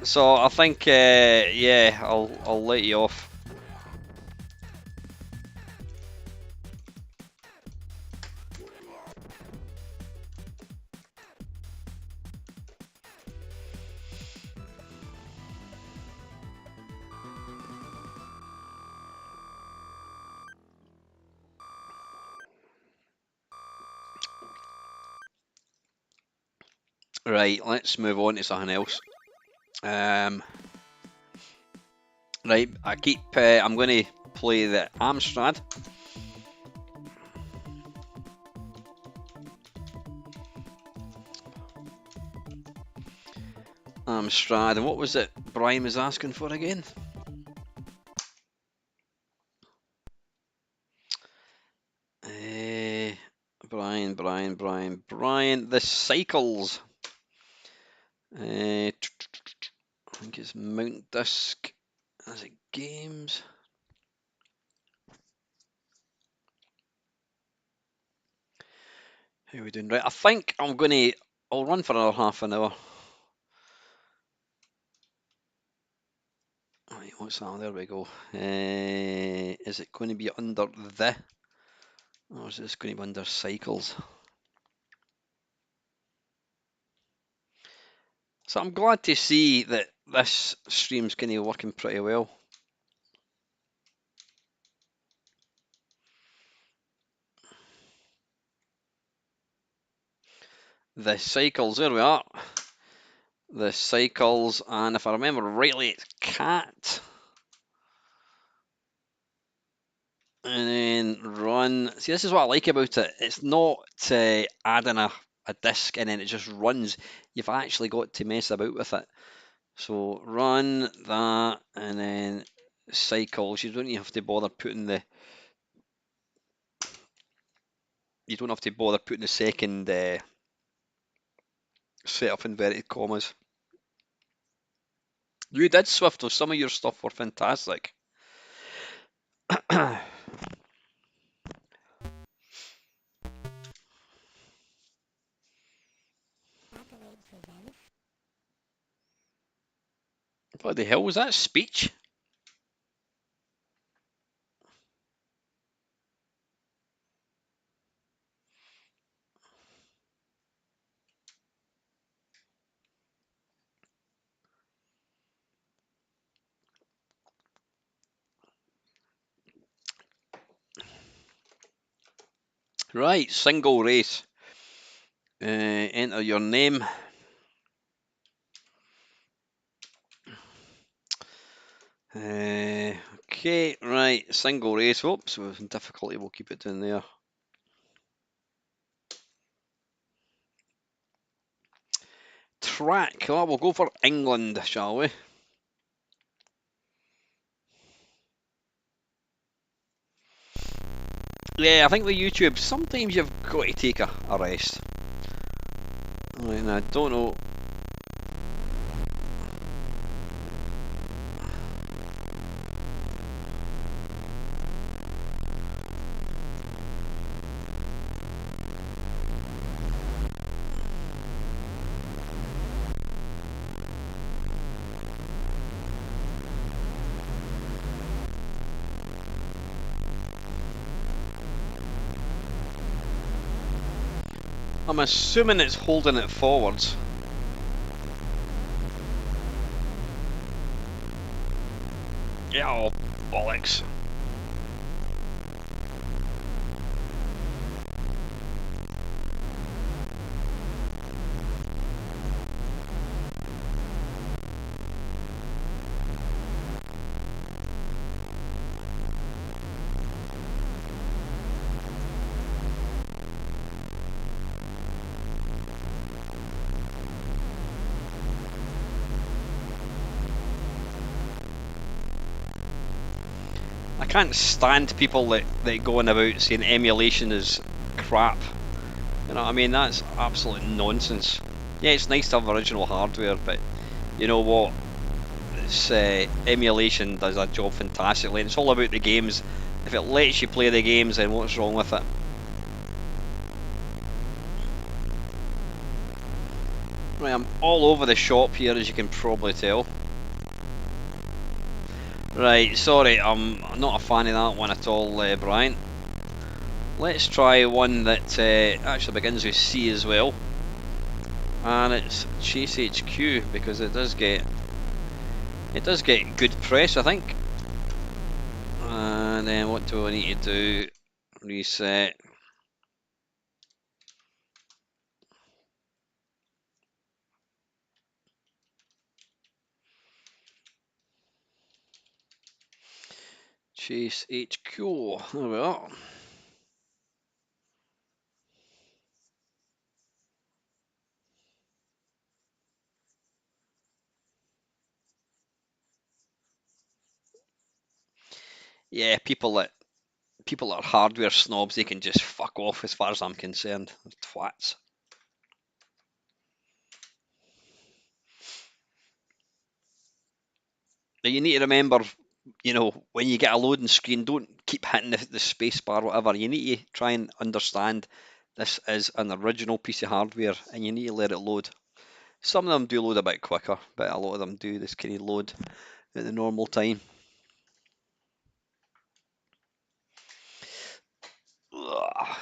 So I think, yeah, I'll let you off. Right, let's move on to something else. Um, right, I keep. I'm going to play the Amstrad. Amstrad, and what was it Brian was asking for again? Brian, the cycles. I think it's Mount Disc. Is it games? How are we doing? Right, I think I'll run for another half an hour. Right, what's that? There we go. Is it going to be under the, or is this going to be under cycles? So I'm glad to see that this stream's kind of working pretty well. The cycles, there we are. The cycles, and if I remember rightly, it's cat. And then run. See, this is what I like about it. It's not adding a disc and then it just runs. You've actually got to mess about with it. So run that and then cycles. You don't even have to bother putting the. You don't have to bother putting the second set up inverted commas. You did Swift, though. Some of your stuff were fantastic. What the hell was that speech? Right, single race. Enter your name. Okay, right, single race. Oops, with difficulty, we'll keep it down there. Track. Well, we'll go for England, shall we? Yeah, I think with YouTube, sometimes you've got to take a rest. Right, and I don't know. I'm assuming it's holding it forwards. Yeah, oh, bollocks. I can't stand people that go on about saying emulation is crap. You know what I mean? That's absolute nonsense. Yeah, it's nice to have original hardware, but you know what? It's, emulation does a job fantastically, and it's all about the games. If it lets you play the games, then what's wrong with it? Right, I'm all over the shop here, as you can probably tell. Right, sorry, I'm not a fan of that one at all, Brian. Let's try one that actually begins with C as well. And it's Chase HQ, because it does get good press, I think. And then what do I need to do? Reset. Chase HQ. There we are. Yeah, people that are hardware snobs, they can just fuck off as far as I'm concerned. Twats. Now you need to remember, when you get a loading screen, don't keep hitting the space bar or whatever. You need to try and understand this is an original piece of hardware and you need to let it load. Some of them do load a bit quicker, but a lot of them do this kind of load at the normal time. Ugh.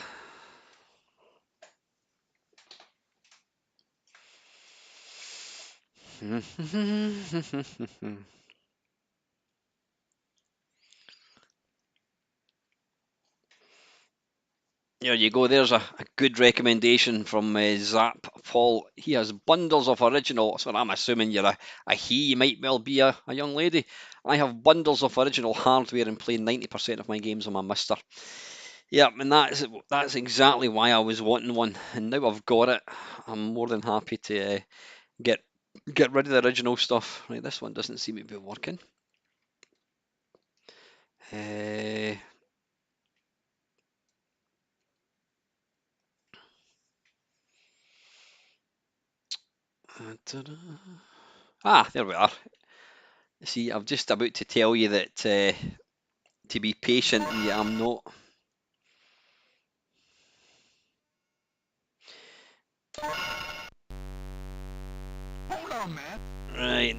There you go. There's a good recommendation from Zap Paul. He has bundles of original. So I'm assuming you're a he. You might well be a young lady. I have bundles of original hardware and play 90% of my games on my Mister. Yeah, and that's exactly why I was wanting one, and now I've got it. I'm more than happy to get get rid of the original stuff. Right, this one doesn't seem to be working. Uh, there we are. See, I'm just about to tell you that to be patient. Yeah, I'm not. Hold on, man. Right.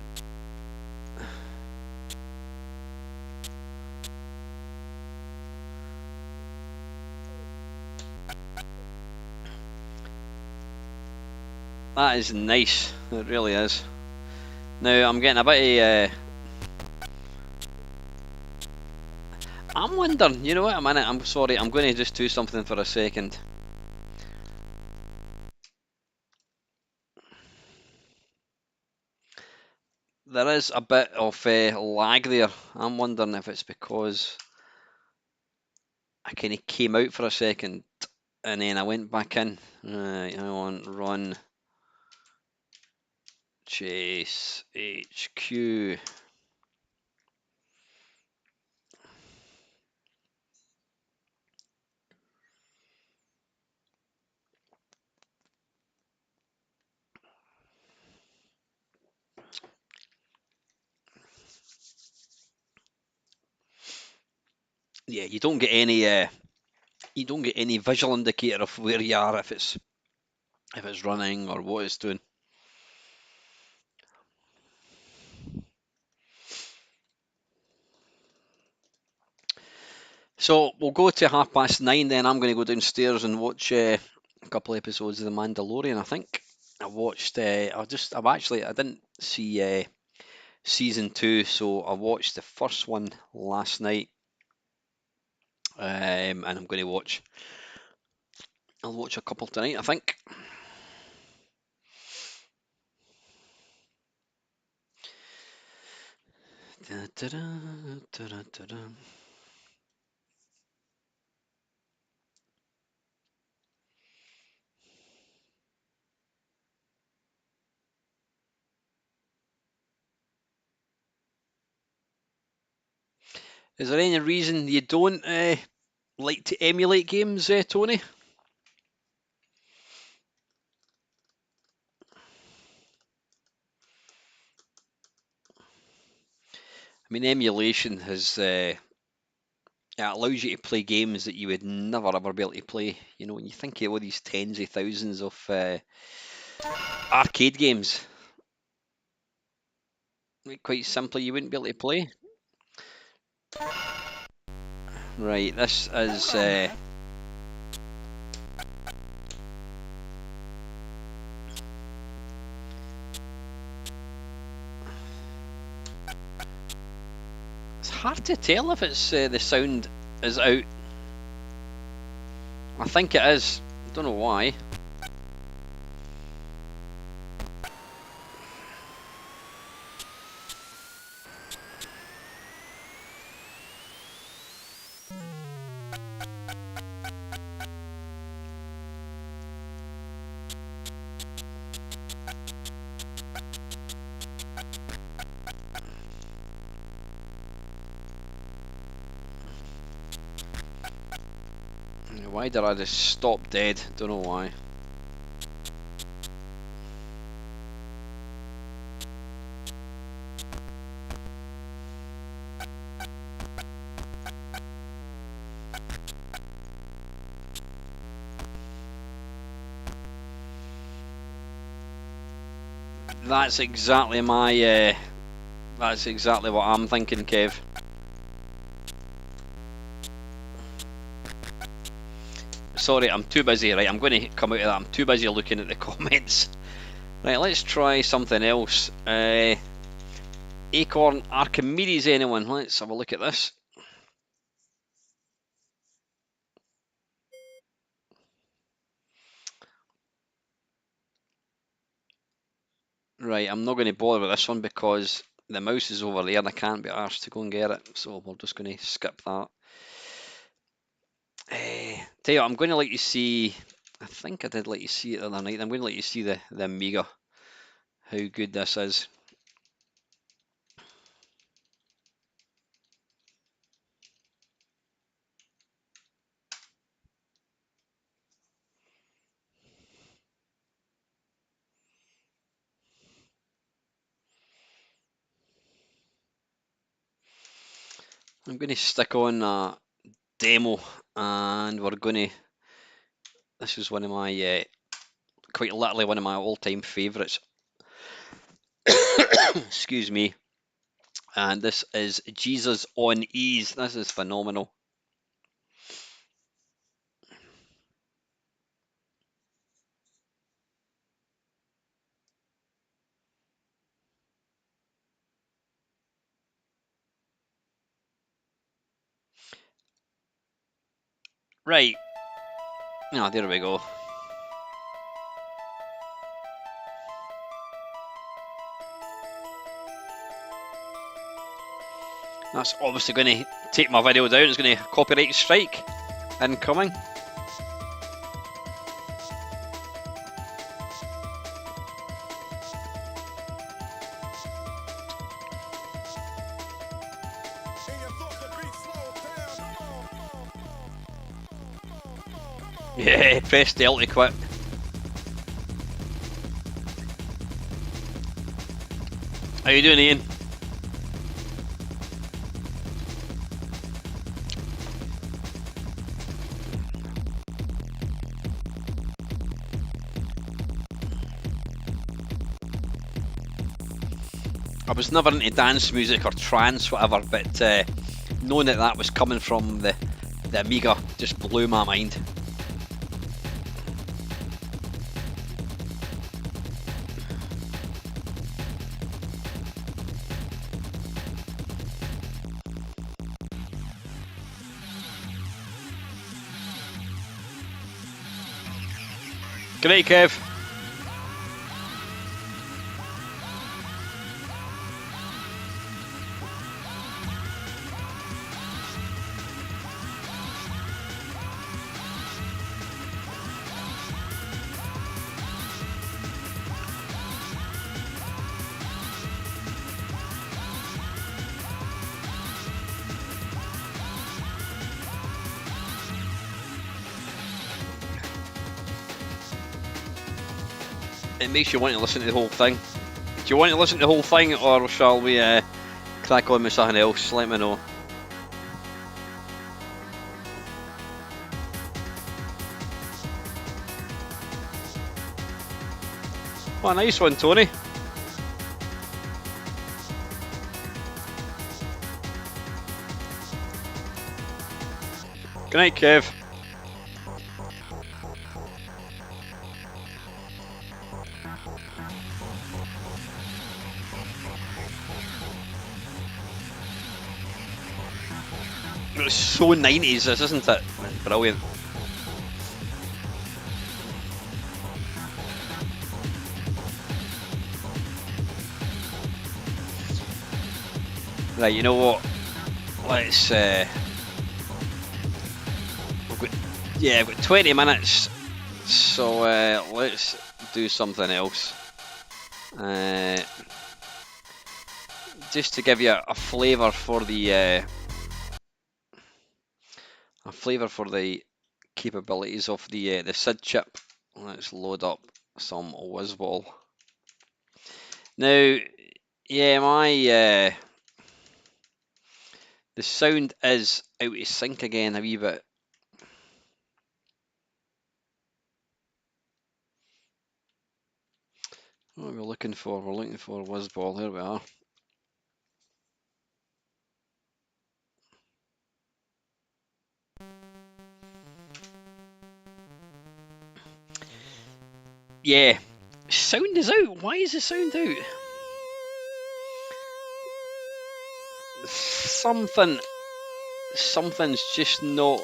That is nice. It really is. Now I'm getting a bit of. I'm wondering. You know what? A minute. I'm sorry. I'm going to just do something for a second. There is a bit of lag there. I'm wondering if it's because I kind of came out for a second and then I went back in. Right, I want run chase HQ. Yeah, you don't get any visual indicator of where you are if it's running or what it's doing. So we'll go to 9:30. Then I'm going to go downstairs and watch a couple episodes of The Mandalorian. I think I watched. I didn't see season 2, so I watched the first one last night, and I'm going to watch. I'll watch a couple tonight, I think. Is there any reason you don't like to emulate games, Tony? I mean, emulation has it allows you to play games that you would never ever be able to play. You know, when you think of all these tens of thousands of arcade games, like, quite simply, you wouldn't be able to play. Right, this is. It's hard to tell if it's the sound is out. I think it is. I don't know why. Why did I just stop dead? Don't know why. That's exactly my. That's exactly what I'm thinking, Kev. Sorry, I'm too busy. Right, I'm going to come out of that. I'm too busy looking at the comments. Right, let's try something else. Acorn Archimedes, anyone? Let's have a look at this. Right, I'm not going to bother with this one because the mouse is over there and I can't be arsed to go and get it. So we're just going to skip that. Tell you what, I'm going to let you see. I think I did let you see it the other night. I'm going to let you see the Amiga. How good this is. I'm going to stick on a demo and we're going to. This is one of my, quite literally one of my all-time favourites. Excuse me. And this is Jesus on Ease. This is phenomenal. Right. Oh, there we go. That's obviously going to take my video down. It's going to copyright strike incoming. Yeah, press Delta to quit. How you doing, Ian? I was never into dance music or trance, whatever, but knowing that that was coming from the Amiga just blew my mind. Good night, Kev. It makes you want to listen to the whole thing. Do you want to listen to the whole thing, or shall we crack on with something else? Let me know. Oh, nice one, Tony. Good night, Kev. It's so 90s, this, isn't it? Brilliant. Right, you know what? Let's Yeah, I've got 20 minutes, so let's do something else. Just to give you a flavour for the capabilities of the SID chip. Let's load up some Whizball. Now, yeah, the sound is out of sync again a wee bit. What are we looking for? We're looking for Whizball. Here we are. Yeah, sound is out. Why is the sound out? Something's just not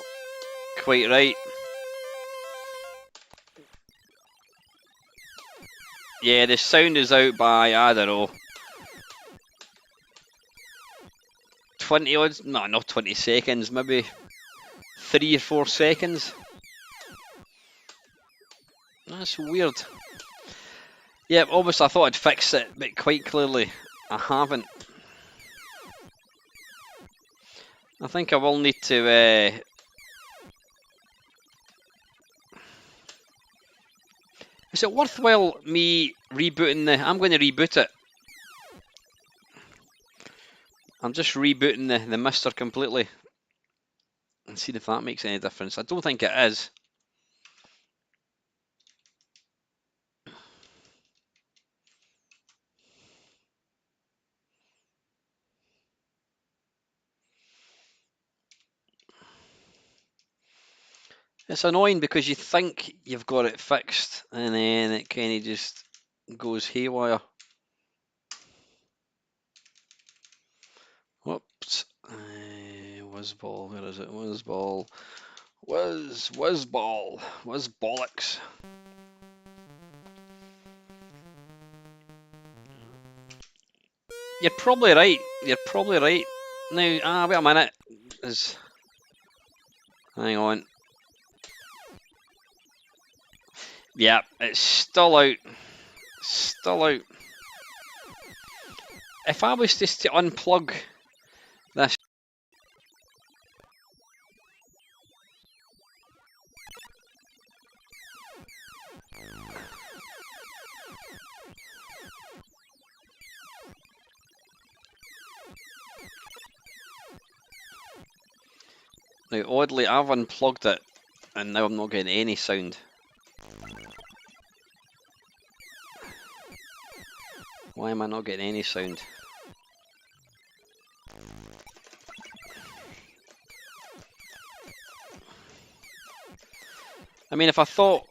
quite right. Yeah, the sound is out by, I don't know, 20 odds, no, not 20 seconds, maybe 3 or 4 seconds. That's weird. Yeah, obviously I thought I'd fix it, but quite clearly I haven't. I think I will need to is it worthwhile me rebooting I'm going to reboot it. I'm just rebooting the Mister completely and see if that makes any difference. I don't think it is. It's annoying because you think you've got it fixed and then it kind of just goes haywire. Whoops. Whizball, where is it? Whizball. Whizball. Bollocks. You're probably right. You're probably right. Now, wait a minute. Hang on. Yeah, it's still out. Still out. If I was just to unplug this. Now, oddly, I've unplugged it and now I'm not getting any sound. Why am I not getting any sound? I mean, if I thought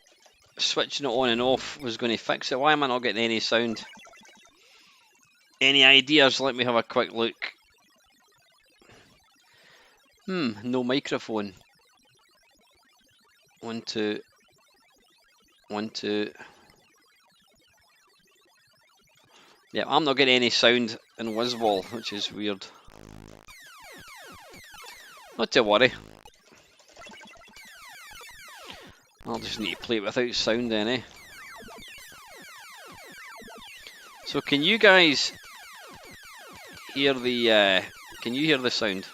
switching it on and off was going to fix it, why am I not getting any sound? Any ideas? Let me have a quick look. No microphone. 1, 2, 1, 2. Yeah, I'm not getting any sound in Whizball, which is weird. Not to worry. I'll just need to play it without sound then, eh? So can you guys hear the can you hear the sound?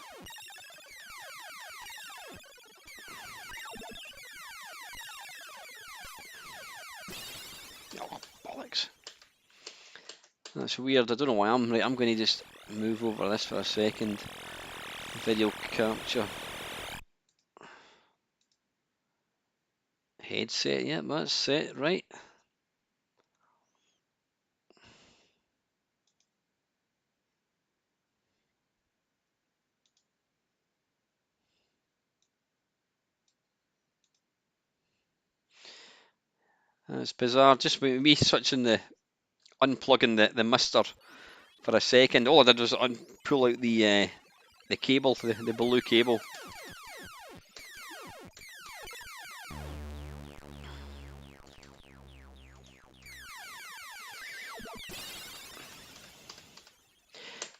Oh, bollocks. That's weird. I don't know why I'm right. I'm going to just move over this for a second. Video capture. Headset, yeah, that's set, right. That's bizarre. Just me switching unplugging the Mister for a second. All I did was pull out the cable, the blue cable.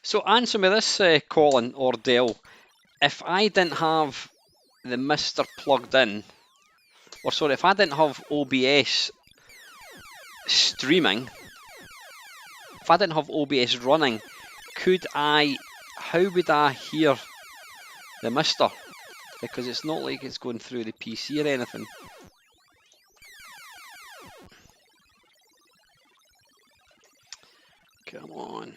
So answer me this, Colin or Dell. If I didn't have the Mister plugged in, or sorry, if I didn't have OBS streaming, if I didn't have OBS running, how would I hear the mister? Because it's not like it's going through the PC or anything. Come on.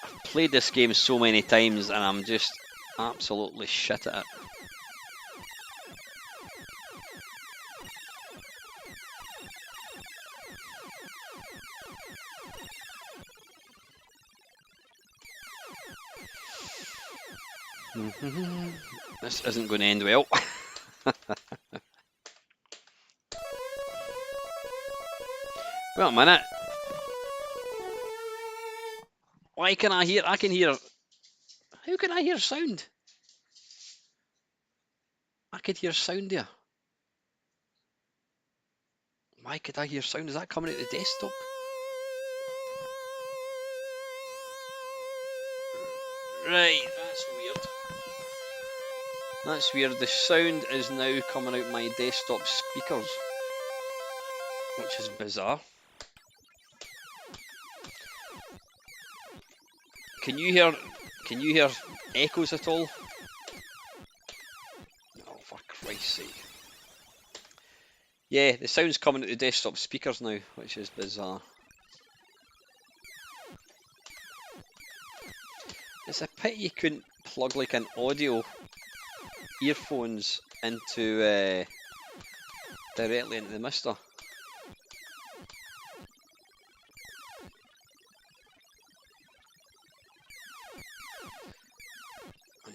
I've played this game so many times and I'm just absolutely shit at it. This isn't going to end well. Well, a minute. Why can I hear? I can hear. How can I hear sound? I could hear sound there. Why could I hear sound? Is that coming out the desktop? Right, that's weird. That's weird. The sound is now coming out my desktop speakers, which is bizarre. Can you hear echoes at all? Oh, for Christ's sake. Yeah, the sound's coming out the desktop speakers now, which is bizarre. It's a pity you couldn't plug like an audio earphones into directly into the mister.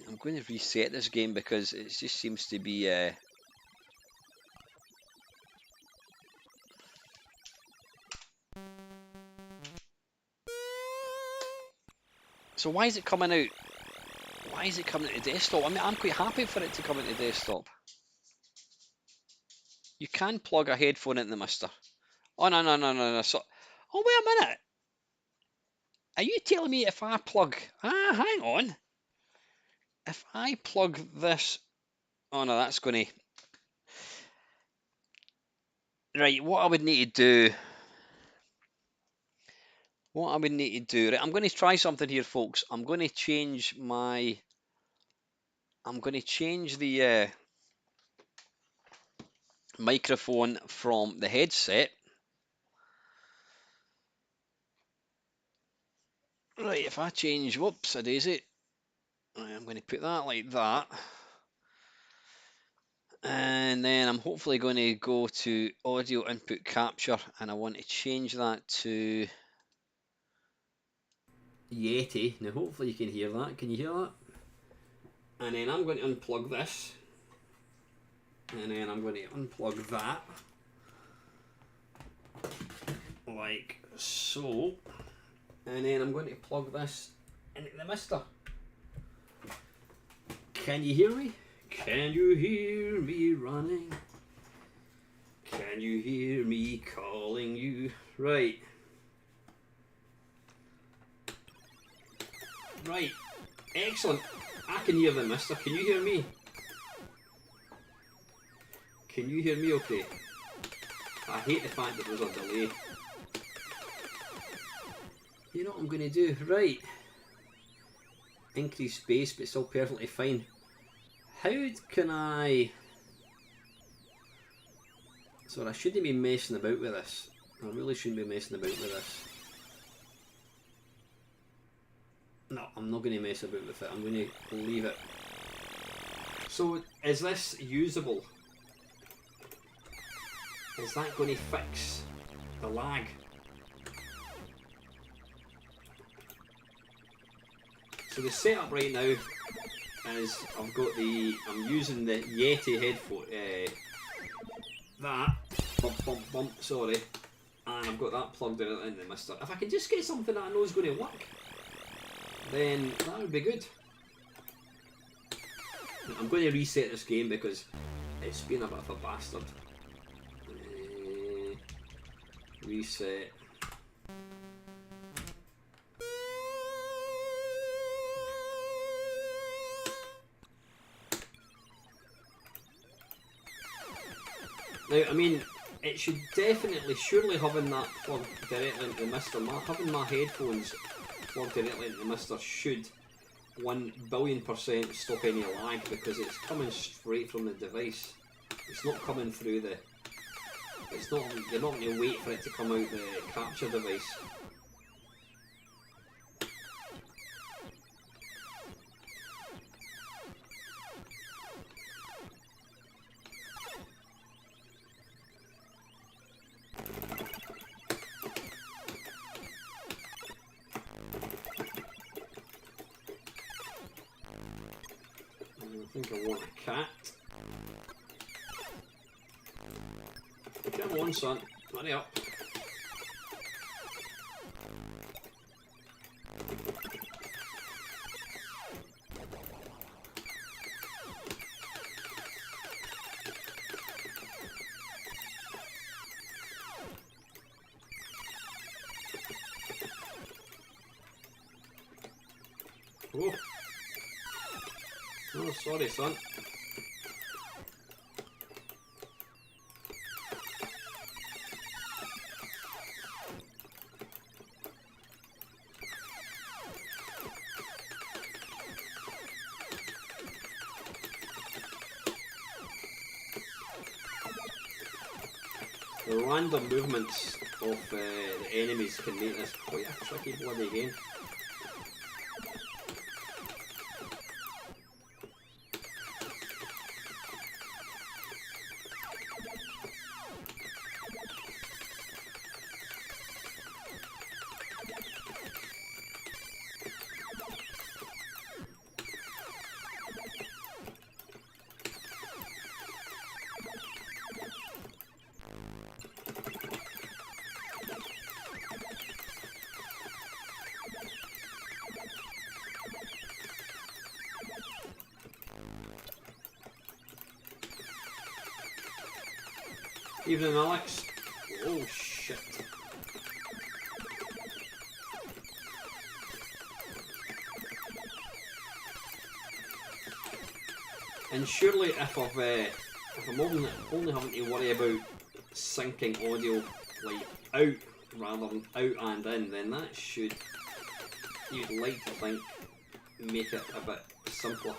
I'm going to reset this game because it just seems to be so why is it coming out? Why is it coming to desktop? I mean, I'm quite happy for it to come into desktop. You can plug a headphone into the mister. Oh no. So, oh wait a minute. Are you telling me if I plug? Hang on. If I plug this, oh no, that's going to. Right, what I would need to do. What I would need to do. Right, I'm going to try something here, folks. I'm going to change my. I'm going to change the microphone from the headset. Right, if I change, whoops, a daisy. Right, I'm going to put that like that. And then I'm hopefully going to go to audio input capture and I want to change that to Yeti. Now hopefully you can hear that. Can you hear that? And then I'm going to unplug this. And then I'm going to unplug that. Like so. And then I'm going to plug this into the mister. Can you hear me? Can you hear me running? Can you hear me calling you? Right. Right. Excellent. I can hear the mister. Can you hear me? Can you hear me okay? I hate the fact that there's a delay. You know what I'm going to do? Right. Increase space, but still perfectly fine. How can I... So I shouldn't be messing about with this. I really shouldn't be messing about with this. No, I'm not going to mess about with it. I'm going to leave it. So, is this usable? Is that going to fix the lag? So the setup right now is I'm using the Yeti headphone, sorry, and I've got that plugged into the mister. If I can just get something that I know is going to work, then that would be good. I'm going to reset this game because it's been a bit of a bastard. Reset. Now, I mean, it should definitely, surely having that plugged directly into the Mister, having my headphones plugged directly into the Mister should 1,000,000,000% stop any lag, because it's coming straight from the device. It's not coming through the. It's not. You're not going to wait for it to come out the capture device. I think I want a cat. Come on, son. Hurry up. Oh. Oh, sorry, son. The random movements of the enemies can make this quite a tricky bloody game. Evening, Alex. Oh shit. And surely if I'm only having to worry about syncing audio like out rather than out and in, then that should, you'd like to think, make it a bit simpler.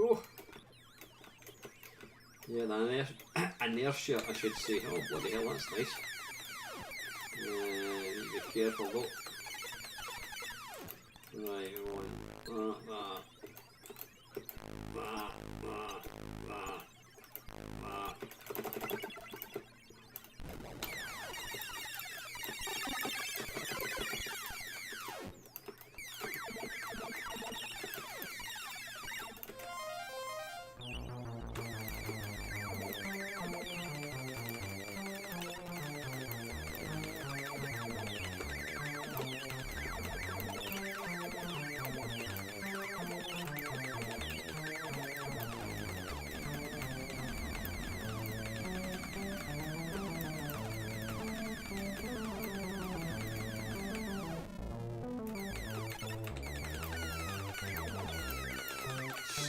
Oh. Yeah, the inertia, I should say. Oh, bloody hell, that's nice. Need to be careful though. Right, one. That.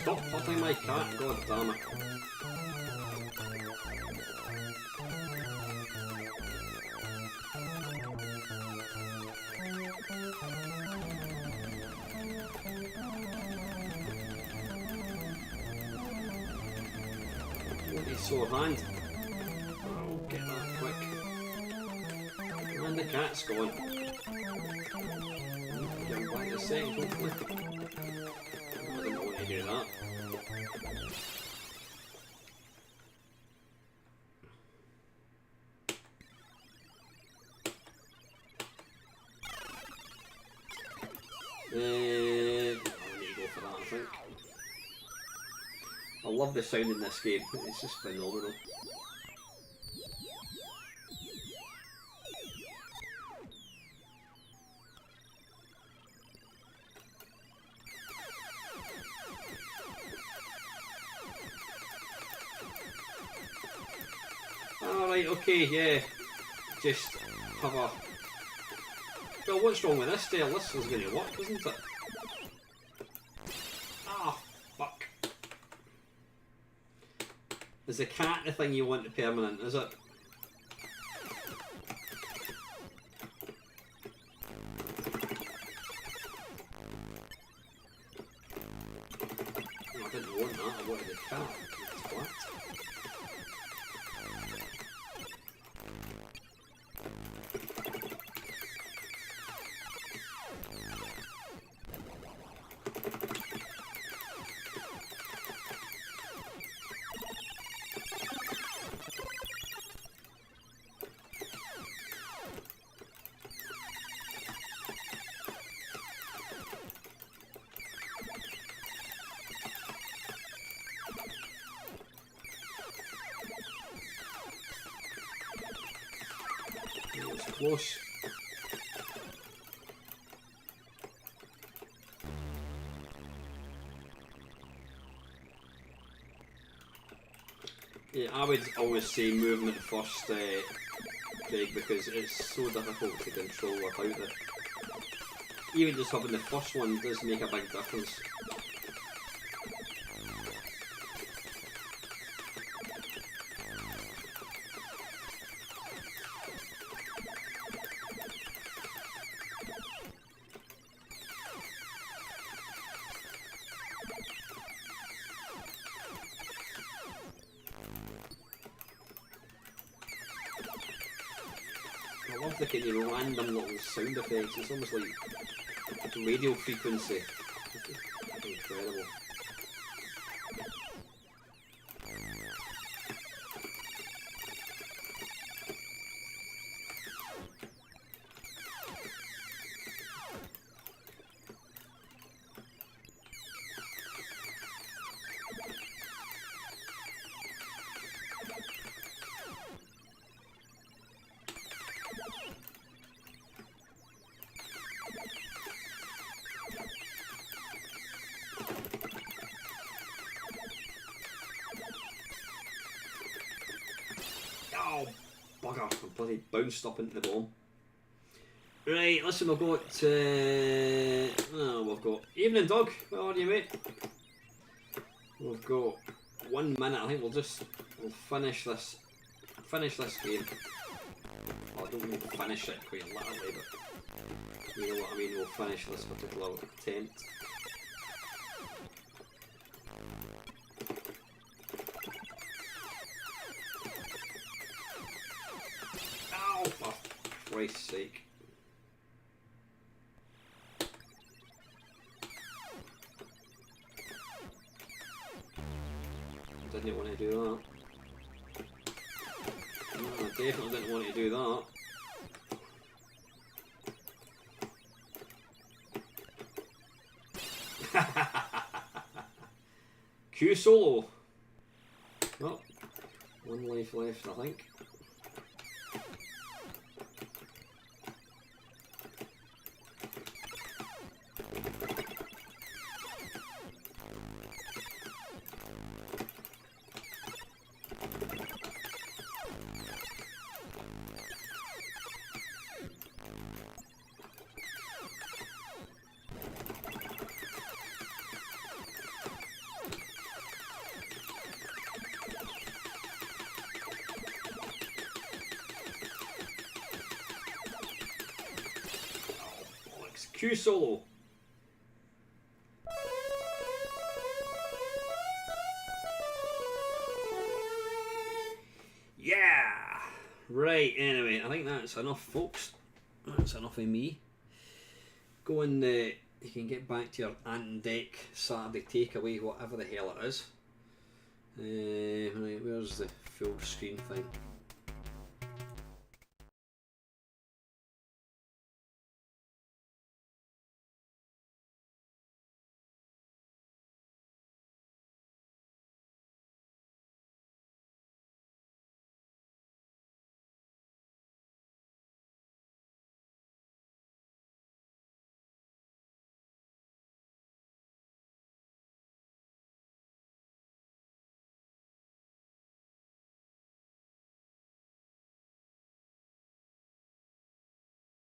Stop petting my cat, god damn it. sore hand. I'll get that quick. And the cat's gone. Get him back in a second, hopefully. I didn't want to do that. I need to go for that, I think. I love the sound in this game, it's just phenomenal. Alright, okay, yeah. Just have a... Well, what's wrong with this there? This was going to work, isn't it? Ah, fuck. Is the cat the thing you want to permanent, is it? No, I didn't want that, I wanted the cat. It's what? Close. Yeah, I would always say movement first, Craig, because it's so difficult to control without it. Even just having the first one does make a big difference. I love the kind of random little sound effects, it's almost like radio frequency. It's incredible. Oh, bugger, I bloody bounced up into the bomb. Right, listen, we've got, we've got Evening Dog, where are you, mate? We've got 1 minute, I think we'll finish this game. Well, I don't mean finish it quite literally, but you know what I mean, we'll finish this particular attempt. Ow, for Christ's sake. I didn't want to do that. No, I definitely didn't want to do that. Q solo. Oh, 1 life left, I think. Q solo. Right, anyway, I think that's enough, folks. That's enough of me. Go and you can get back to your Ant and Deck Saturday takeaway, whatever the hell it is. Right, where's the full screen thing?